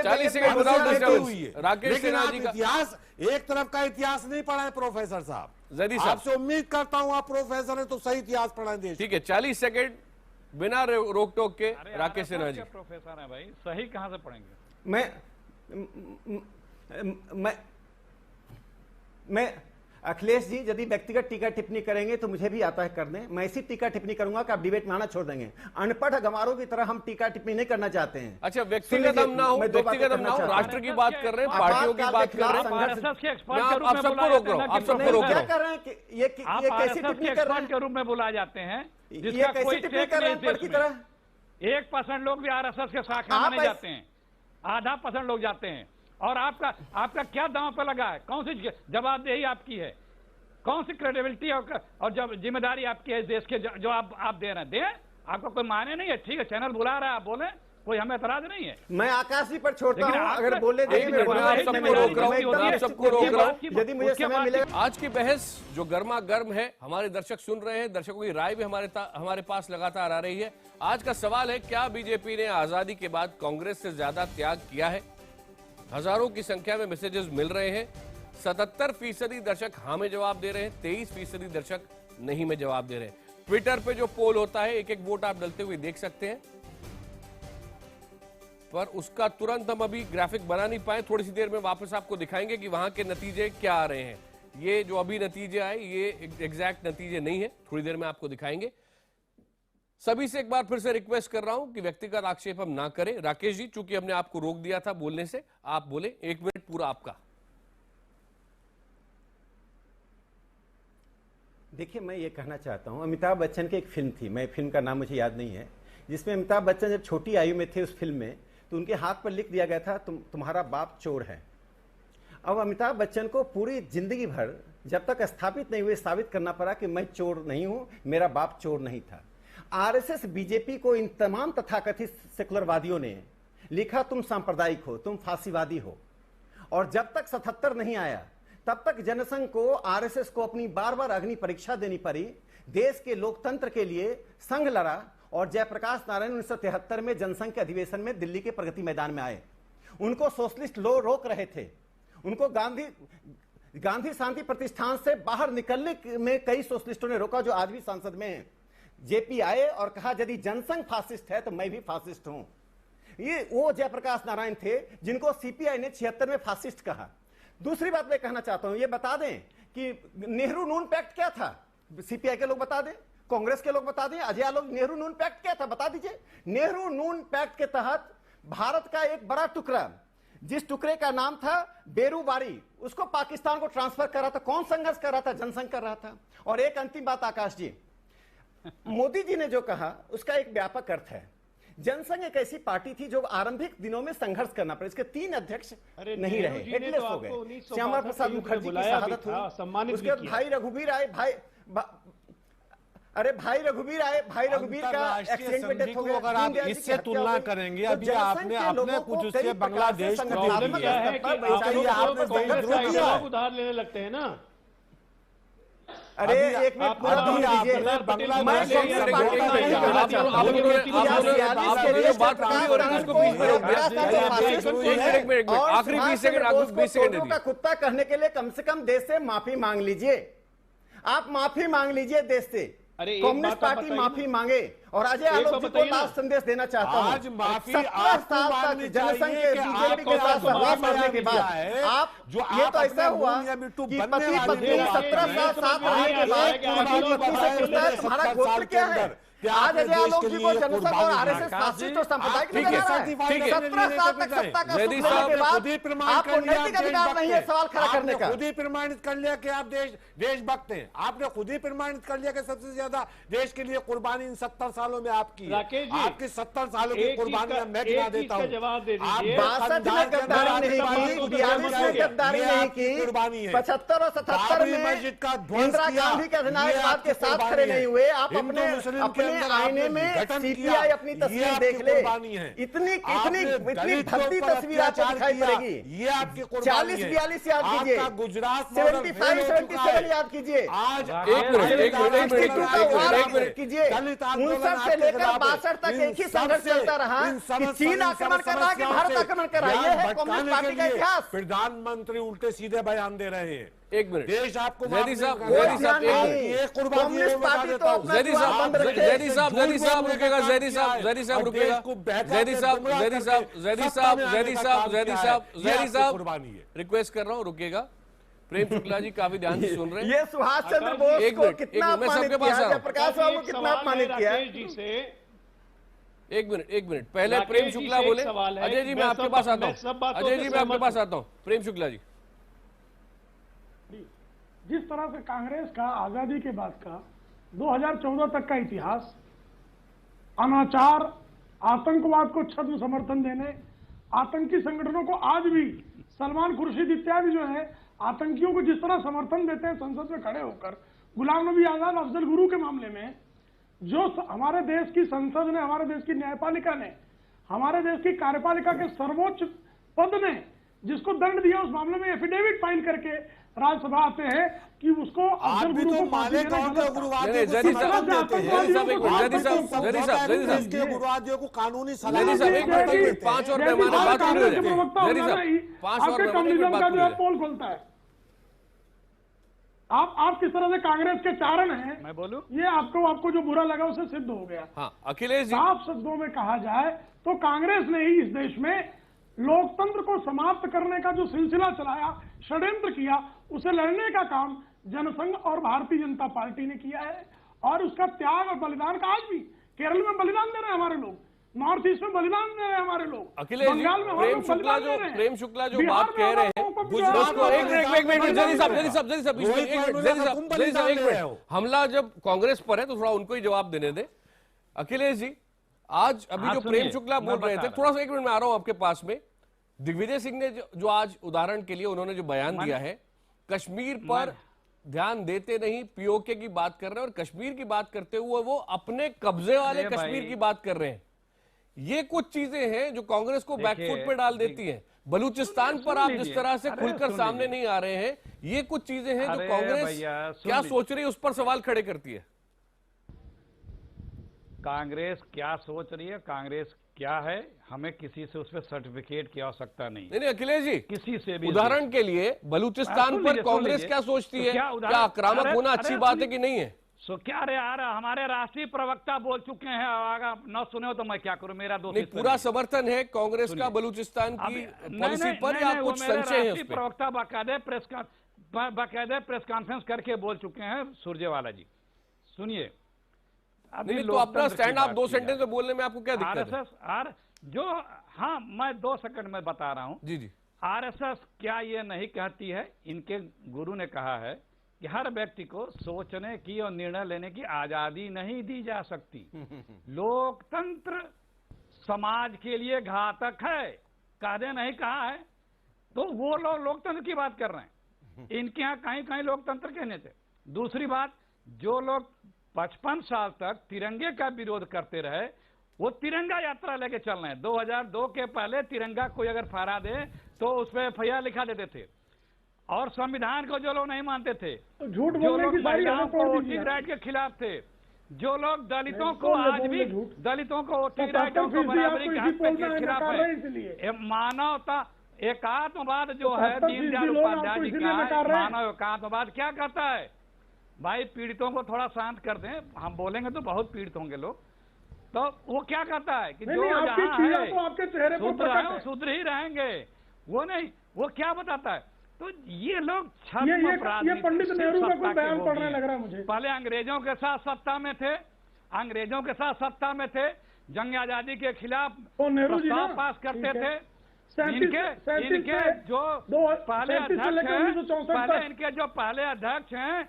A: 40 second without disturbance. Rakesh
K: लेकिन
A: सिन्हा
K: आप
A: जी का
K: इतिहास, एक तरफ का इतिहास नहीं पढ़ा है प्रोफेसर साहब।
A: जैदी साहब,
K: आपसे उम्मीद करता हूं आप प्रोफेसर हैं तो सही इतिहास पढ़ाएं देश।
A: ठीक है, 40 सेकंड बिना रोक टोक के। राकेश सिन्हा जी,
H: प्रोफेसर है भाई, सही कहां से पढ़ेंगे?
I: मैं अखिलेश जी, यदि व्यक्तिगत टीका टिप्पणी करेंगे तो मुझे भी आता है करने। मैं ऐसी टीका टिप्पणी करूंगा कि आप डिबेट में आना छोड़ देंगे। अनपढ़ गंवारों की तरह हम टीका टिप्पणी नहीं करना चाहते हैं।
A: अच्छा, व्यक्तिगत हम ना हो, व्यक्तिगत हम ना हो, राष्ट्र की बात कर रहे हैं, पार्टियों की बात कर रहे हैं। आप सबको रोक रहा हूं, आप सबको रोक रहा
I: क्या
A: हूं।
I: कर रहे हैं कि ये कैसी टिप्पणी कर रहे हैं?
H: के रूप में बुलाए जाते हैं,
I: ये
H: जिसका
I: कैसी
H: कोई
I: टिप्पणी
H: चेक
I: कर रहे
H: नहीं
I: हैं
H: देश
I: की
H: में।
I: तरह?
H: 1% लोग भी आरएसएस के शाखा में नहीं जाते हैं, आधा % लोग जाते हैं। और आपका क्या दांव पे लगा है? कौन सी जवाबदेही आपकी है? कौन सी क्रेडिबिलिटी और जब जिम्मेदारी आपकी है देश के, जो आप दे रहे हैं? दें, आपको कोई माने नहीं है। ठीक है, चैनल बुला रहा है, आप बोले, कोई हमें एतराज नहीं है।
I: मैं आकाश जी पर छोड़ता हूं, अगर बोले
A: सबको रोक रहा हूं, सबको रोक रहा हूं।
I: यदि मुझे समय मिलेगा।
A: आज की बहस जो गर्मा गर्म है, हमारे दर्शक सुन रहे हैं, दर्शकों की राय भी हमारे पास लगातार आ रही है। आज का सवाल है, क्या बीजेपी ने आजादी के बाद कांग्रेस से ज्यादा त्याग किया है? हजारों की संख्या में मैसेजेस मिल रहे हैं। 77% दर्शक हाँ में जवाब दे रहे हैं, 23% दर्शक नहीं में जवाब दे रहे हैं। ट्विटर पे जो पोल होता है, एक एक वोट आप डलते हुए देख सकते हैं, पर उसका तुरंत हम अभी ग्राफिक बना नहीं पाए। थोड़ी सी देर में वापस आपको दिखाएंगे कि वहां के नतीजे क्या आ रहे हैं। ये जो अभी नतीजे आए, ये एग्जैक्ट नतीजे नहीं है, थोड़ी देर में आपको दिखाएंगे। सभी से एक बार फिर से रिक्वेस्ट कर रहा हूं कि व्यक्तिगत आक्षेप हम ना करें। राकेश जी, चूंकि हमने आपको रोक दिया था बोलने से, आप बोले, 1 मिनट पूरा आपका।
I: देखिए, मैं ये कहना चाहता हूं, अमिताभ बच्चन की एक फिल्म थी, मैं फिल्म का नाम मुझे याद नहीं है, जिसमें अमिताभ बच्चन जब छोटी आयु में थे उस फिल्म में, तो उनके हाथ पर लिख दिया गया था, तुम्हारा बाप चोर है। अब अमिताभ बच्चन को पूरी जिंदगी भर जब तक स्थापित नहीं हुए, साबित करना पड़ा कि मैं चोर नहीं हूं, मेरा बाप चोर नहीं था। आरएसएस बीजेपी को इन तमाम तथाकथित सेकुलरवादियों ने लिखा तुम सांप्रदायिक हो, तुम फांसीवादी हो। और जब तक 77 नहीं आया तब तक जनसंघ को, आरएसएस को अपनी बार बार अग्नि परीक्षा देनी पड़ी। देश के लोकतंत्र के लिए संघ लड़ा और जयप्रकाश नारायण 1973 में जनसंघ के अधिवेशन में दिल्ली के प्रगति मैदान में आए। उनको सोशलिस्ट लोग रोक रहे थे, उनको गांधी शांति प्रतिष्ठान से बाहर निकलने में कई सोशलिस्टों ने रोका, जो आज भी संसद में हैं। जेपी आए और कहा यदि जनसंघ फासिस्ट है तो मैं भी फासिस्ट हूं। ये वो जयप्रकाश नारायण थे जिनको सीपीआई ने 76 में फासिस्ट कहा। दूसरी बात मैं कहना चाहता हूं, ये बता दें कि नेहरू नून पैक्ट क्या था। सीपीआई के लोग बता दें, कांग्रेस के लोग बता दें, अजय लोग, नेहरू नून पैक्ट क्या था बता दीजिए। नेहरू नून पैक्ट के तहत भारत का एक बड़ा टुकड़ा, जिस टुकड़े का नाम था बेरूबारी, उसको पाकिस्तान को ट्रांसफर कर रहा था। कौन संघर्ष कर रहा था? जनसंघ कर रहा था। और एक अंतिम बात आकाश जी, मोदी जी ने जो कहा उसका एक व्यापक अर्थ है। जनसंघ एक ऐसी पार्टी थी जो आरंभिक दिनों में संघर्ष करना पड़ा। इसके 3 अध्यक्ष नहीं रहे, हेडलेस हो गए। श्यामा प्रसाद मुखर्जी की शहादत हुई, उसके बाद भाई रघुवीर आए, भाई रघुवीर का एक्सीडेंट में डेथ हो गया।
K: अगर आप इससे तुलना करेंगे, अभी आपने अपने कुछ उससे बांग्लादेश
G: उधार लेने लगते हैं ना।
I: अरे एक मिनट पूरा
A: आखिरी 20 सेकंड
I: का कुत्ता कहने के लिए कम से कम देश से माफी मांग लीजिए। आप माफी मांग लीजिए देश से। कम्युनिस्ट पार्टी माफी मांगे। और अजय आलोक जी को लास्ट संदेश देना चाहता हूं।
K: आज माफी
I: 17 साल तक जनसंघ के बीजेपी के साथ सहवास करने के बाद आप ये तो ऐसा हुआ कि पति पत्नी 17 साल साथ रहने के बाद पति से पूछता है तुम्हारा गोत्र क्या है? आज अजय आलोक जी को जनसंघ और आरएसएस फासिस्ट और सांप्रदायिक नजर आ रहा है। 17 साल तक सत्ता का सुख लेने के बाद आपको नैतिक अधिकार नहीं है सवाल खड़ा करने का।
K: खुद ही प्रमाणित कर लिया कि आप देशभक्त हैं। आपने खुद ही प्रमाणित कर लिया कि सबसे ज्यादा देश के लिए कुर्बानी इन 70 सालों में आपकी। आपकी 70 सालों की कुर्बानी मैं गिना देता हूँ।
G: जवाब दे दीजिए।
I: 62 में गद्दारी नहीं की, 42 में गद्दारी नहीं की, 75 और 77 में इंदिरा गांधी के अधिनायकवाद के साथ खड़े नहीं हुए। आप अपने आईने में सीपीआई अपनी तस्वीर देख ले। इतनी भक्ति तस्वीर आपको दिखाई पड़ेगी।
K: ये आपकी
I: 40-42 याद कीजिए,
K: गुजरात
I: 75-77 याद कीजिए,
K: आज
I: कीजिए। 59 से लेकर 62 तक एक ही संघर्ष चलता रहा कि चीन आक्रमण कर रहा है कि भारत आक्रमण कर रहा है। यह है कम्युनिस्ट पार्टी का इतिहास।
K: प्रधानमंत्री उल्टे सीधे बयान दे रहे हैं।
A: एक मिनट
K: देश आपको
A: जैदी साहब
I: कम्युनिस्ट पार्टी तो
A: जैदी साहब रुकेगा, जैदी साहब रुकेगा, जैदी साहब रिक्वेस्ट कर रहा हूँ रुकेगा। प्रेम शुक्ला जी काफी ध्यान से सुन रहे हैं।
I: ये सुभाष चंद्र बोस को कितना अपमानित किया है, प्रकाश बाबू को कितना अपमानित किया है।
A: एक मिनट पहले प्रेम शुक्ला बोले। अजय जी मैं आपके पास आता हूँ, अजय जी मैं आपके पास आता हूँ। प्रेम शुक्ला जी,
F: जिस तरह से कांग्रेस का आजादी के बाद का 2014 तक का इतिहास अनाचार, आतंकवाद को छद्म समर्थन देने, आतंकी संगठनों को आज भी सलमान खुर्शीद इत्यादि जो है आतंकियों को जिस तरह समर्थन देते हैं संसद में खड़े होकर, गुलाम नबी आजाद, अफजल गुरु के मामले में जो हमारे देश की संसद ने, हमारे देश की न्यायपालिका ने, हमारे देश की कार्यपालिका के सर्वोच्च पद ने जिसको दंड दिया, उस मामले में एफिडेविट फाइल करके राज्यसभा आते हैं कि उसको अफजल गुरु को फांसी
K: गुरुवादियों को कानूनी
A: पांच और
F: कम्युनिज्म का जो है पोल खोलता है। आप किस तरह से कांग्रेस के चारण हैं,
H: मैं बोलूं?
F: ये आपको जो बुरा लगा उसे सिद्ध हो गया।
A: हाँ, अखिलेश जी,
F: साफ शब्दों में कहा जाए तो कांग्रेस ने ही इस देश में लोकतंत्र को समाप्त करने का जो सिलसिला चलाया, षड्यंत्र किया, उसे लड़ने का काम जनसंघ और भारतीय जनता पार्टी ने किया है। और उसका त्याग और बलिदान का आज भी केरल में बलिदान दे रहे हैं हमारे लोग, नॉर्थ ईस्ट में बलिदान दे रहे हैं हमारे लोग,
A: अखिलेश जी, प्रेम शुक्ला जो बात कह रहे हैं, हमला जब कांग्रेस पर है तो थोड़ा उनको ही जवाब देने दे। अखिलेश जी, आज अभी जो प्रेम शुक्ला बोल रहे थे, थोड़ा सा 1 मिनट में आ रहा हूं आपके पास में। दिग्विजय सिंह ने जो आज उदाहरण के लिए उन्होंने जो बयान दिया है, कश्मीर पर ध्यान देते नहीं, पीओके की बात कर रहे हैं और कश्मीर की बात करते हुए वो अपने कब्जे वाले कश्मीर की बात कर रहे हैं। ये कुछ चीजें हैं जो कांग्रेस को बैकफुट पे डाल देती हैं। बलूचिस्तान पर आप जिस तरह से खुलकर सामने नहीं आ रहे हैं, ये कुछ चीजें हैं जो कांग्रेस क्या सोच रही है उस पर सवाल खड़े करती है।
H: कांग्रेस क्या सोच रही है, कांग्रेस क्या है, हमें किसी से उस पर सर्टिफिकेट की आवश्यकता नहीं।
A: नहीं अखिलेश जी,
H: किसी से भी
A: उदाहरण के लिए बलूचिस्तान पर कांग्रेस क्या सोचती है? क्या आक्रामक होना अच्छी बात है कि नहीं है?
H: सो क्या रे यार, हमारे राष्ट्रीय प्रवक्ता बोल चुके हैं, अगर न सुने हो तो मैं क्या करूं, मेरा दोस्त।
A: नहीं, पूरा समर्थन है कांग्रेस का बलूचिस्तान की पॉलिसी पर, या कुछ संशय है उस पर?
H: प्रवक्ता बाकायदे प्रेस कॉन्फ्रेंस करके बोल चुके हैं सुरजेवाला जी। सुनिए,
A: नहीं तो अपना स्टैंड आप 2 सेंटेंस में बोलने में आपको क्या दिक्कत है?
H: आरएसएस जो, हाँ मैं 2 सेकंड में बता रहा हूं
A: जी जी।
H: आरएसएस क्या ये नहीं कहती है, इनके गुरु ने कहा है कि हर व्यक्ति को सोचने की और निर्णय लेने की आजादी नहीं दी जा सकती। लोकतंत्र समाज के लिए घातक है, कहने नहीं कहा है, तो वो लोग लोकतंत्र की बात कर रहे हैं। इनके यहाँ कहीं कहीं लोकतंत्र कहने थे। दूसरी बात, जो लोग 55 साल तक तिरंगे का विरोध करते रहे, वो तिरंगा यात्रा लेके चल रहे हैं। 2002 के पहले तिरंगा कोई अगर फहरा दे तो उस पर FIR लिखा देते थे। और संविधान को जो लोग नहीं मानते थे,
F: तो झूठ
H: जो
F: बोलने
H: लोग
F: की सारी
H: महिलाओं को
F: हमें तोड़
H: वोटिंग
F: दीजिए।
H: राइट के खिलाफ थे, जो लोग दलितों को आज भी दलितों को वोटिंग राइट को बराबरी के हक के खिलाफ है, मानवता एकात्मवाद जो है दीनदयाल उपाध्याय जी का मानव एकात्मवाद क्या कहता है? भाई पीड़ितों को थोड़ा शांत कर दें, हम बोलेंगे तो बहुत पीड़ित होंगे लोग। तो वो क्या कहता है कि जो जहाँ है
F: तो आपके चेहरे पर
H: शुद्र है वो शुद्र ही रहेंगे, वो नहीं, वो क्या बताता है? तो ये लोग
F: ये पंडित नेहरू का कोई बयान पढ़ने लग रहा है मुझे।
H: पहले अंग्रेजों के साथ सत्ता में थे, अंग्रेजों के साथ सत्ता में थे, जंग आजादी के खिलाफ प्रस्ताव पास करते थे। इनके जो पहले अध्यक्ष हैं, पहले इनके जो पहले अध्यक्ष हैं,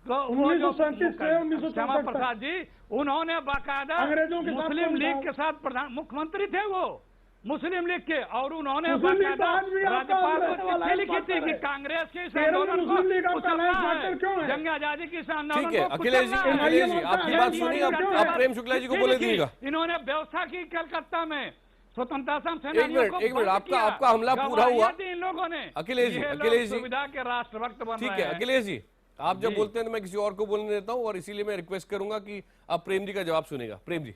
H: तो वो जो श्यामा प्रसाद जी, उन्होंने बाकायदा मुस्लिम लीग के साथ प्रधान मुख्यमंत्री थे, वो मुस्लिम लीग के, और उन्होंने बाकायदा राज्यपाल को चिट्ठी लिखी थी कि कांग्रेस के इस आंदोलन को जंग आजादी की इस आंदोलन को।
A: अखिलेश जी आपकी बात सुनिए, आप प्रेम शुक्ला जी को बोले दीजिएगा।
H: इन्होंने व्यवस्था की कलकत्ता में स्वतंत्रता सेनानियों को।
A: एक मिनट, आपका हमला पूरा हुआ
H: इन लोगों ने।
A: अखिलेश जी
H: सुविधा के राष्ट्रभक्त बन रहे हैं।
A: ठीक है अखिलेश जी, आप जब बोलते हैं तो मैं किसी और को बोलने देता हूं, और इसीलिए मैं रिक्वेस्ट करूंगा कि आप प्रेम जी का जवाब सुनेगा। प्रेम जी,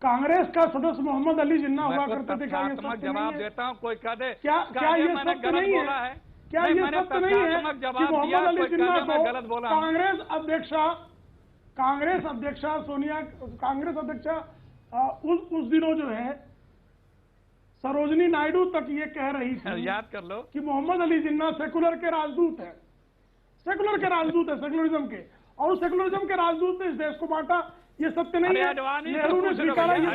F: कांग्रेस का सदस्य मोहम्मद अली जिन्ना हुआ करते थे,
H: जवाब देता हूँ, कोई कह दे
F: क्या ये सत्य नहीं है? क्या ये सत्य नहीं है कि मोहम्मद अली जिन्ना को कांग्रेस अध्यक्षा सोनिया, कांग्रेस अध्यक्षा उस दिनों जो है सरोजनी नायडू तक ये कह रही थी,
H: याद कर लो,
F: कि मोहम्मद अली जिन्ना सेकुलर के राजदूत है, सेकुलर के राजदूत है, सेकुलरिज्म के, और उस सेकुलरिज्म के राजदूत ने इस देश को बांटा। ये सत्य नहीं है, नेहरू ने स्वीकारा।
A: नहीं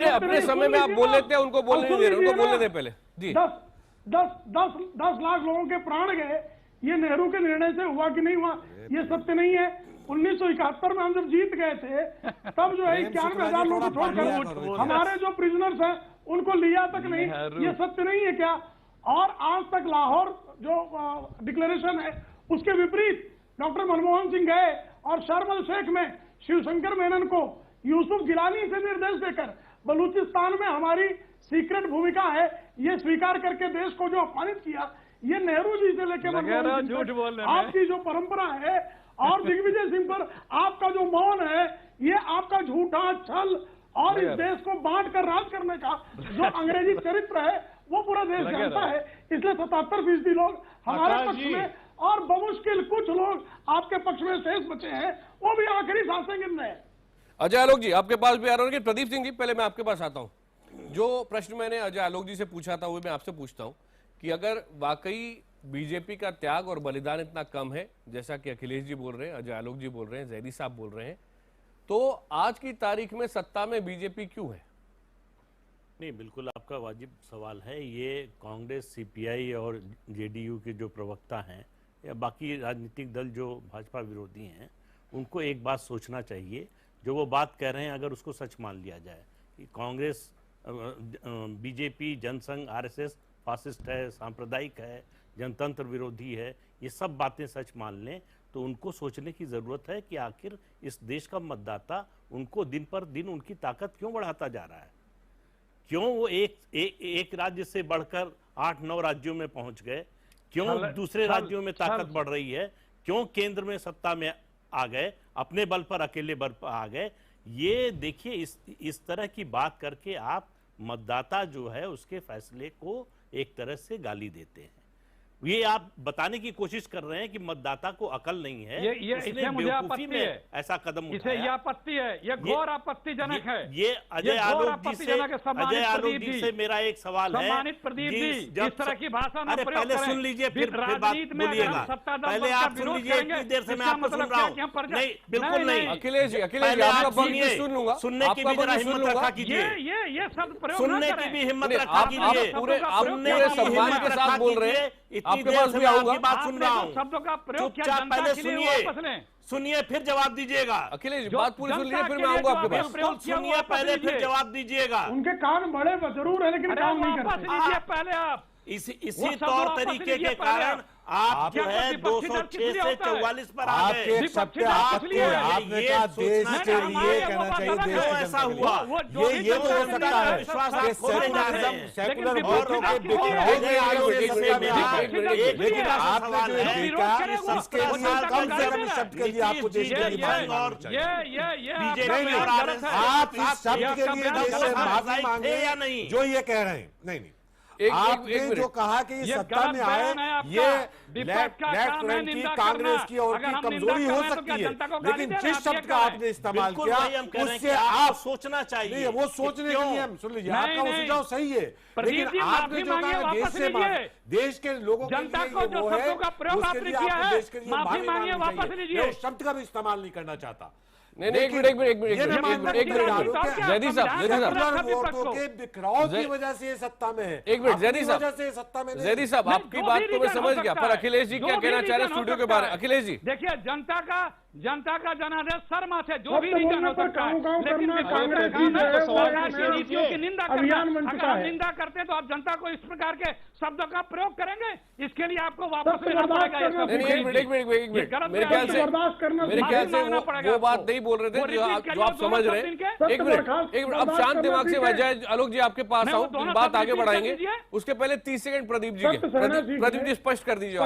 A: अपने समय में आप बोल लेते हैं, उनको बोलने नहीं दे रहे, उनको बोलने दे पहले जी।
F: 10 लाख लोगों के प्राण गए, ये नेहरू के निर्णय से हुआ कि नहीं हुआ? ये सत्य नहीं है। 1971 में हम जब जीत गए थे, तब जो है 91,000 लोग छोड़कर हमारे जो प्रिजनर्स हैं उनको लिया तक नहीं। ये सत्य नहीं है क्या? और आज तक लाहौर जो डिक्लेरेशन है उसके विपरीत डॉक्टर मनमोहन सिंह गए और शर्म अल शेख में शिवशंकर मेनन को यूसुफ गिलानी से निर्देश देकर बलूचिस्तान में हमारी सीक्रेट भूमिका है ये स्वीकार करके देश को जो अपमानित किया, ये नेहरू जी से लेकर मनमोहन सिंह आपकी जो परंपरा है, और दिग्विजय सिंह पर आपका जो मौन है, ये आपका झूठा छल और इस देश को बांट कर राज करने का जो अंग्रेजी चरित्र है वो पूरा देश जानता है। इसलिए 77% लोग हमारे पक्ष में और बमुश्किल कुछ लोग आपके पक्ष में शेष बचे हैं, वो भी आखिरी सांसें गिन रहे हैं।
A: अजय आलोक जी आपके पास भी आ रहे हैं। प्रदीप सिंह जी, पहले मैं आपके पास आता हूं। जो प्रश्न मैंने अजय आलोक जी से पूछा था वो मैं आपसे पूछता हूं कि अगर वाकई बीजेपी का त्याग और बलिदान इतना कम है, जैसा कि अखिलेश जी बोल रहे हैं, अजय आलोक जी बोल रहे हैं, जैदी साहब बोल रहे हैं, तो आज की तारीख में सत्ता में बीजेपी क्यों है?
J: नहीं, बिल्कुल आपका वाजिब सवाल है। ये कांग्रेस, सीपीआई और जेडीयू के जो प्रवक्ता हैं या बाकी राजनीतिक दल जो भाजपा विरोधी हैं, उनको एक बात सोचना चाहिए। जो वो बात कह रहे हैं अगर उसको सच मान लिया जाए कि Congress, BJP, Jansangh, RSS fascist है, सांप्रदायिक है, जनतंत्र विरोधी है, ये सब बातें सच मान लें तो उनको सोचने की जरूरत है कि आखिर इस देश का मतदाता उनको दिन पर दिन उनकी ताकत क्यों बढ़ाता जा रहा है, क्यों वो एक राज्य से बढ़कर 8-9 राज्यों में पहुंच गए, क्यों दूसरे राज्यों में ताकत बढ़ रही है, क्यों केंद्र में सत्ता में आ गए, अपने बल पर अकेले बल पर आ गए। ये देखिए, इस तरह की बात करके आप मतदाता जो है उसके फैसले को एक तरह से गाली देते हैं। ये आप बताने की कोशिश कर रहे हैं कि मतदाता को अकल नहीं है,
H: इसे मुझे आपत्ति है,
J: ऐसा कदम
H: इसे ये आपत्ति है, ये घोर आपत्तिजनक है।
J: ये अजय आलोक जी से मेरा एक सवाल है,
H: सम्मानित प्रदीप जी, इस तरह की भाषा न प्रयोग
J: पहले सुन लीजिए फिर बात बोलिएगा। पहले आप सुन लीजिए, इतनी देर से मैं आपको सुन रहा हूँ। नहीं, बिल्कुल नहीं।
A: अखिलेश जी आपका बात सुन लूंगा,
J: सुनने की भी जरा हिम्मत रखा कीजिए,
H: ये शब्द प्रयोग
J: सुनने की भी हिम्मत रखा कीजिए।
A: पूरे सम्मान के साथ बोल रहे हैं, आपके पास भी आऊंगा,
J: बात सुन रहा हूँ।
H: शब्दों का प्रयोग
J: चुपचाप पहले सुनिए फिर जवाब दीजिएगा।
A: अखिलेश बात पूरी सुन लीजिए, फिर मैं आऊंगा आपके पास।
J: बिल्कुल सुनिए पहले, फिर जवाब दीजिएगा।
F: उनके कान बड़े जरूर है लेकिन काम नहीं करते।
H: पहले आप
J: इसी तौर तरीके के कारण आप जो है 206 से 44 पर आ गए।
K: आपने कहा देश के लिए कहना चाहिए, देश की
J: ऐसा हुआ,
K: ये तो हो सकता है कि सेकुलर वोटों के बिखराव में आगे, लेकिन आपने जो देखा इसके लिए कम से कम इस शब्द के लिए आपको देश के लिए आप इस शब्द के लिए देश से माफी मांगे या नहीं, जो ये कह रहे हैं। नहीं, आपने जो कहा कि ये सत्ता में आए, ये लेफ्ट फ्रंट की, कांग्रेस की और की कमजोरी हो सकती है, लेकिन जिस शब्द का आपने इस्तेमाल किया उससे आप
J: सोचना चाहिए।
K: नहीं, वो सोचने के लिए हम सुन लीजिए, आपका वो सुझाव सही है, लेकिन आपने जो कहा देश के लोगों के लिए वो है, उसके लिए आप देश के लिए माफी मांगनी चाहिए। शब्द का भी इस्तेमाल नहीं करना चाहता।
A: नहीं, एक मिनट जैदी साहब
K: वोटों के बिखराव की वजह से सत्ता में है।
A: एक मिनट जैदी साहब आपकी बात तो मैं समझ गया, पर अखिलेश जी क्या कहना चाह रहे हैं स्टूडियो के बारे में? अखिलेश जी
H: देखिए, जनता का जनादेश सर माथे जो भी रीजन हो सकता है, लेकिन नीतियों की निंदा करना, अगर आप निंदा करते हैं तो आप जनता को इस प्रकार के शब्दों का प्रयोग करेंगे, इसके लिए आपको वापस लेना पड़ेगा।
A: एक मिनट मेरे ख्याल से वो बात नहीं बोल रहे थे जो आप समझ रहे हैं। एक मिनट अब शांत दिमाग से वजह आलोक जी आपके पास आऊं, बात आगे बढ़ाएंगे, उसके पहले 30 सेकंड प्रदीप जी के। प्रदीप जी स्पष्ट कर दीजिए।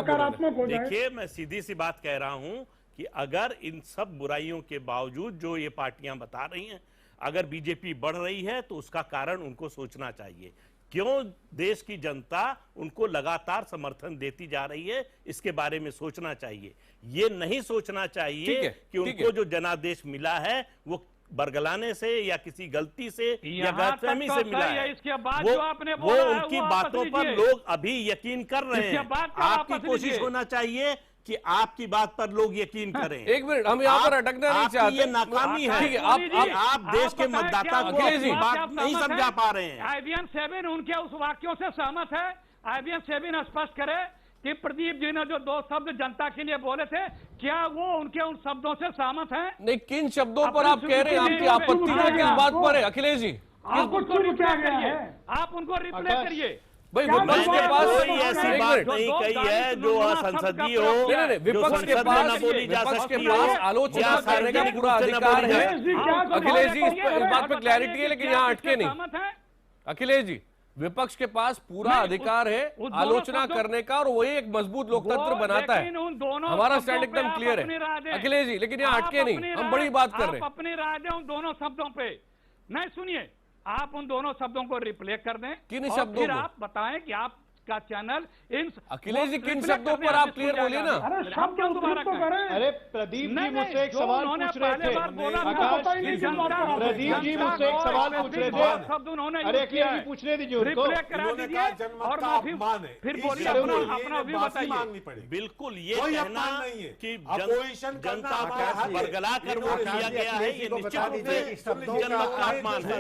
J: देखिए, मैं सीधी सी बात कह रहा हूं कि अगर इन सब बुराइयों के बावजूद जो ये पार्टियां बता रही हैं, अगर बीजेपी बढ़ रही है तो उसका कारण उनको सोचना चाहिए। क्यों देश की जनता उनको लगातार समर्थन देती जा रही है, इसके बारे में सोचना चाहिए। ये नहीं सोचना चाहिए कि उनको जो जनादेश मिला है वो बरगलाने से या किसी गलती से या गलतफहमी से मिला है। वो उनकी बातों पर लोग अभी यकीन कर रहे हैं। आपकी कोशिश होना चाहिए कि आपकी बात पर लोग यकीन करें।
A: एक मिनट, हम यहाँ पर अटकना नहीं चाहते,
J: ये नाकामी है। आप देश के मतदाता को बात नहीं समझा पा रहे हैं।
H: IBN 7 उनके उस वाक्यों से सहमत है। IBN 7 स्पष्ट करे कि प्रदीप जी ने जो 2 शब्द जनता के लिए बोले थे, क्या वो उनके उन शब्दों से सहमत है?
A: नहीं, किन शब्दों पर आप कह रहे हैं? आपकी आपत्ति किस बात पर है अखिलेश जी?
H: आप उनको रिप्ले करिए।
A: भाई विपक्ष के पास
J: कोई ऐसी बात नहीं कही है जो असंसदीय हो।
A: विपक्ष के पास आलोचना करने का पूरा अधिकार है। अखिलेश जी इस बात पे क्लैरिटी है, लेकिन यहाँ अटके नहीं। अखिलेश जी, विपक्ष के पास पूरा अधिकार है आलोचना करने का, और वही एक मजबूत लोकतंत्र बनाता है। हमारा स्टैंड एकदम क्लियर है अखिलेश जी, लेकिन यहाँ अटके नहीं, हम बड़ी बात कर रहे हैं।
H: अपनी राय दें उन दोनों शब्दों पे। नहीं, सुनिए, आप उन दोनों शब्दों को रिप्ले कर दें,
A: किन शब्दों
H: फिर आप बताएं कि आपका चैनल इन
A: अखिलेश जी किन शब्दों पर आप क्लियर बोलिए ना।
F: अरे शब्द दोबारा करें।
G: अरे प्रदीप जी मुझसे एक सवाल पूछ रहे थे। प्रदीप जी मुझसे एक सवाल पूछ रहे थे। अरे अखिलेश जी पूछने दीजिए उनको।
H: और माफी फिर बोलिए, अपना भी बताइए।
J: बिल्कुल, ये कहना कि जनता को बरगला कर वोट दिया गया है, ये निश्चित रूप से जनमत का अपमान है।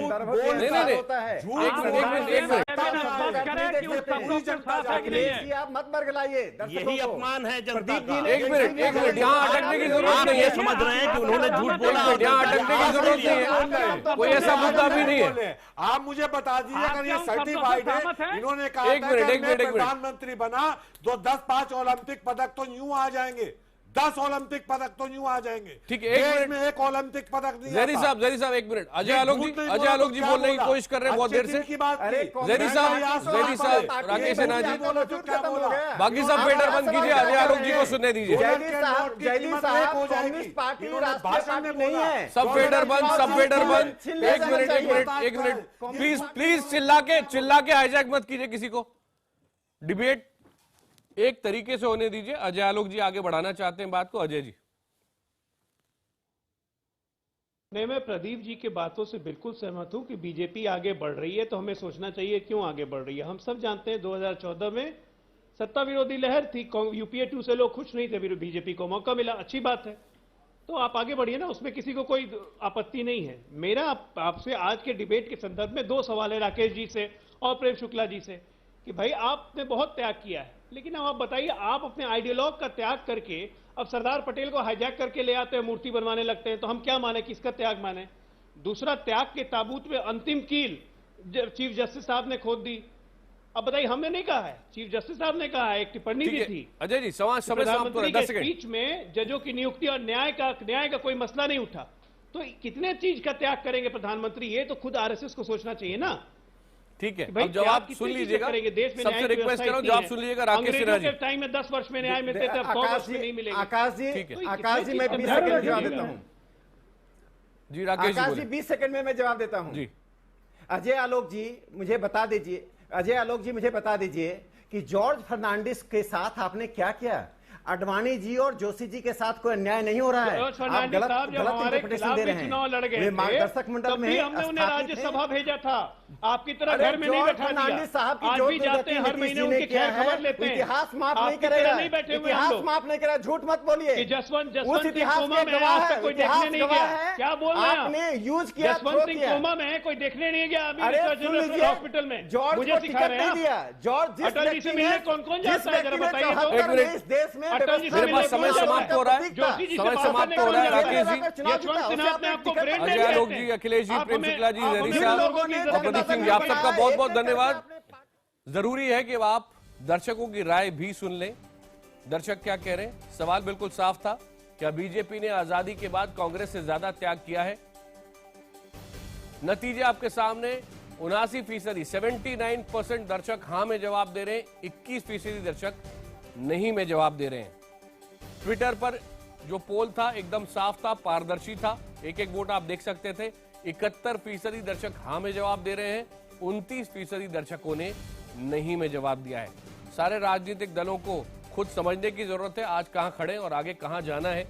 L: अखिलेश जी आप मत बरगलाइए,
J: यही अपमान है जनता का।
A: एक मिनट यहाँ अटकने की जरूरत नहीं है।
J: समझ रहे हैं कि उन्होंने झूठ बोला,
A: यहाँ अटकने की जरूरत नहीं है, कोई ऐसा मुद्दा भी नहीं है।
K: आप मुझे बता दीजिए, अगर ये सर्टिफाइड है, इन्होंने कहा था कि मैं प्रधानमंत्री बना तो 10-5 ओलंपिक पदक तो यूं आ जाएंगे। 10 ओलंपिक पदक तो यूं आ जाएंगे।
A: ठीक है, एक
K: देश
A: मिनट
K: में एक ओलंपिक पदक नहीं
A: जैरी
K: आता।
A: साहब एक मिनट। अजय
K: ये
A: आलोक
K: झूठ
A: जी
K: नहीं
A: अजय
K: बोला
A: आलोक
K: तो
A: जी
K: क्या
A: बोलने की
K: बोला?
A: कोशिश कर रहे हैं बहुत देर
K: अच्छे
A: से।
K: दिन की बात की।
A: जैरी साहब राकेश सिन्हा जी, बाकी सब फेडर बंद कीजिए, अजय आलोक जी को सुनने दीजिए।
L: कम्युनिस्ट पार्टी राष्ट्रीय पार्टी नहीं है।
A: सब फेडर बंद, सब फेडर बंद। एक मिनट प्लीज चिल्ला के हाईजैक मत कीजिए किसी को। डिबेट एक तरीके से होने दीजिए। अजय आलोक जी आगे बढ़ाना चाहते हैं बात को। अजय जी।
G: नहीं, मैं प्रदीप जी की बातों से बिल्कुल सहमत हूं कि बीजेपी आगे बढ़ रही है, तो हमें सोचना चाहिए क्यों आगे बढ़ रही है। हम सब जानते हैं 2014 में सत्ता विरोधी लहर थी, यूपीए 2 से लोग खुश नहीं थे, बीजेपी को मौका मिला, अच्छी बात है, तो आप आगे बढ़िए ना, उसमें किसी को कोई आपत्ति नहीं है। मेरा आपसे आज के डिबेट के संदर्भ में 2 सवाल है राकेश जी से और प्रेम शुक्ला जी से कि भाई आपने बहुत त्याग किया है, लेकिन अब आप बताइए, आप अपने आइडियोलॉग का त्याग करके अब सरदार पटेल को हाईजैक करके ले आते हैं, मूर्ति बनवाने लगते हैं, तो हम क्या माने, किसका त्याग माने? दूसरा, त्याग के ताबूत में अंतिम कील चीफ जस्टिस साहब ने खोद दी। अब बताइए, हमने नहीं कहा है, चीफ जस्टिस साहब ने कहा है, एक टिप्पणी दी थी।
A: अजय जी
G: प्रधानमंत्री के स्पीच में जजों की नियुक्ति और न्याय का कोई मसला नहीं उठा, तो कितने चीज का त्याग करेंगे प्रधानमंत्री? ये तो खुद आरएसएस को सोचना चाहिए ना।
A: ठीक है,
G: भाई
A: अब जवाब सुन लीजिएगा,
G: देश में
A: सबसे रिक्वेस्ट कर रहा हूं जवाब सुन लीजिएगा। राकेश सिन्हा जी,
G: टाइम में 10 वर्ष में न्याय मिलते थे, 100 वर्ष में नहीं मिलेगा।
L: आकाश जी मैं 20 सेकंड में जवाब देता हूं
A: जी। राकेश जी
L: 20 सेकंड में मैं जवाब देता हूं
A: जी।
L: अजय आलोक जी मुझे बता दीजिए कि जॉर्ज फर्नांडिस के साथ आपने क्या किया? अडवाणी जी और जोशी जी के साथ कोई अन्याय नहीं हो रहा है। आप गलत इंटरप्रिटेशन दे रहे हैं।
G: चुनाव लड़ गए
L: वे मार्गदर्शक मंडल में
G: हमने उन्हें राज्यसभा भेजा था, आपकी तरह घर में नहीं बैठा दिया।
L: साहब
G: आज भी जाते हैं, हर महीने उनकी खैर खबर लेते हैं।
L: इतिहास माफ नहीं करेगा, इतिहास माफ नहीं करेगा, झूठ मत बोलिए।
G: जसवंत
L: उस इतिहास
G: कोमा में आज तक कोई देखने नहीं गया। क्या बोल रहे हैं
L: आपने यूज किया?
G: जसवंत सिंह कोमा में कोई देखने नहीं गया अभी हॉस्पिटल में।
L: जॉर्ज
G: मुझे सिखा रहे हैं
L: जॉर्ज
G: अटल जी से मिलने कौन कौन जाता है, जरा बताइए तो।
L: इस देश में
G: अटल जी से मिलने
A: समय समाप्त हो रहा है, समय समाप्त हो रहा है। राकेश जी, अजय आलोक जी, अखिलेश जी, प्रेम शुक्ला जी, जरी साहब और प्रदीप सिंह जी, आप सबका बहुत बहुत धन्यवाद। जरूरी है कि आप दर्शकों की राय भी सुन लें। दर्शक क्या कह रहे हैं? सवाल बिल्कुल साफ था, क्या बीजेपी ने आजादी के बाद कांग्रेस से ज्यादा त्याग किया है? नतीजे आपके सामने, 79% 79% दर्शक हां में जवाब दे रहे हैं, 21% दर्शक नहीं में जवाब दे रहे हैं। ट्विटर पर जो पोल था एकदम साफ था, पारदर्शी था, एक एक वोट आप देख सकते थे। 71% दर्शक हां में जवाब दे रहे हैं, 29% दर्शकों ने नहीं में जवाब दिया है। सारे राजनीतिक दलों को खुद समझने की जरूरत है आज कहां खड़े और आगे कहां जाना है।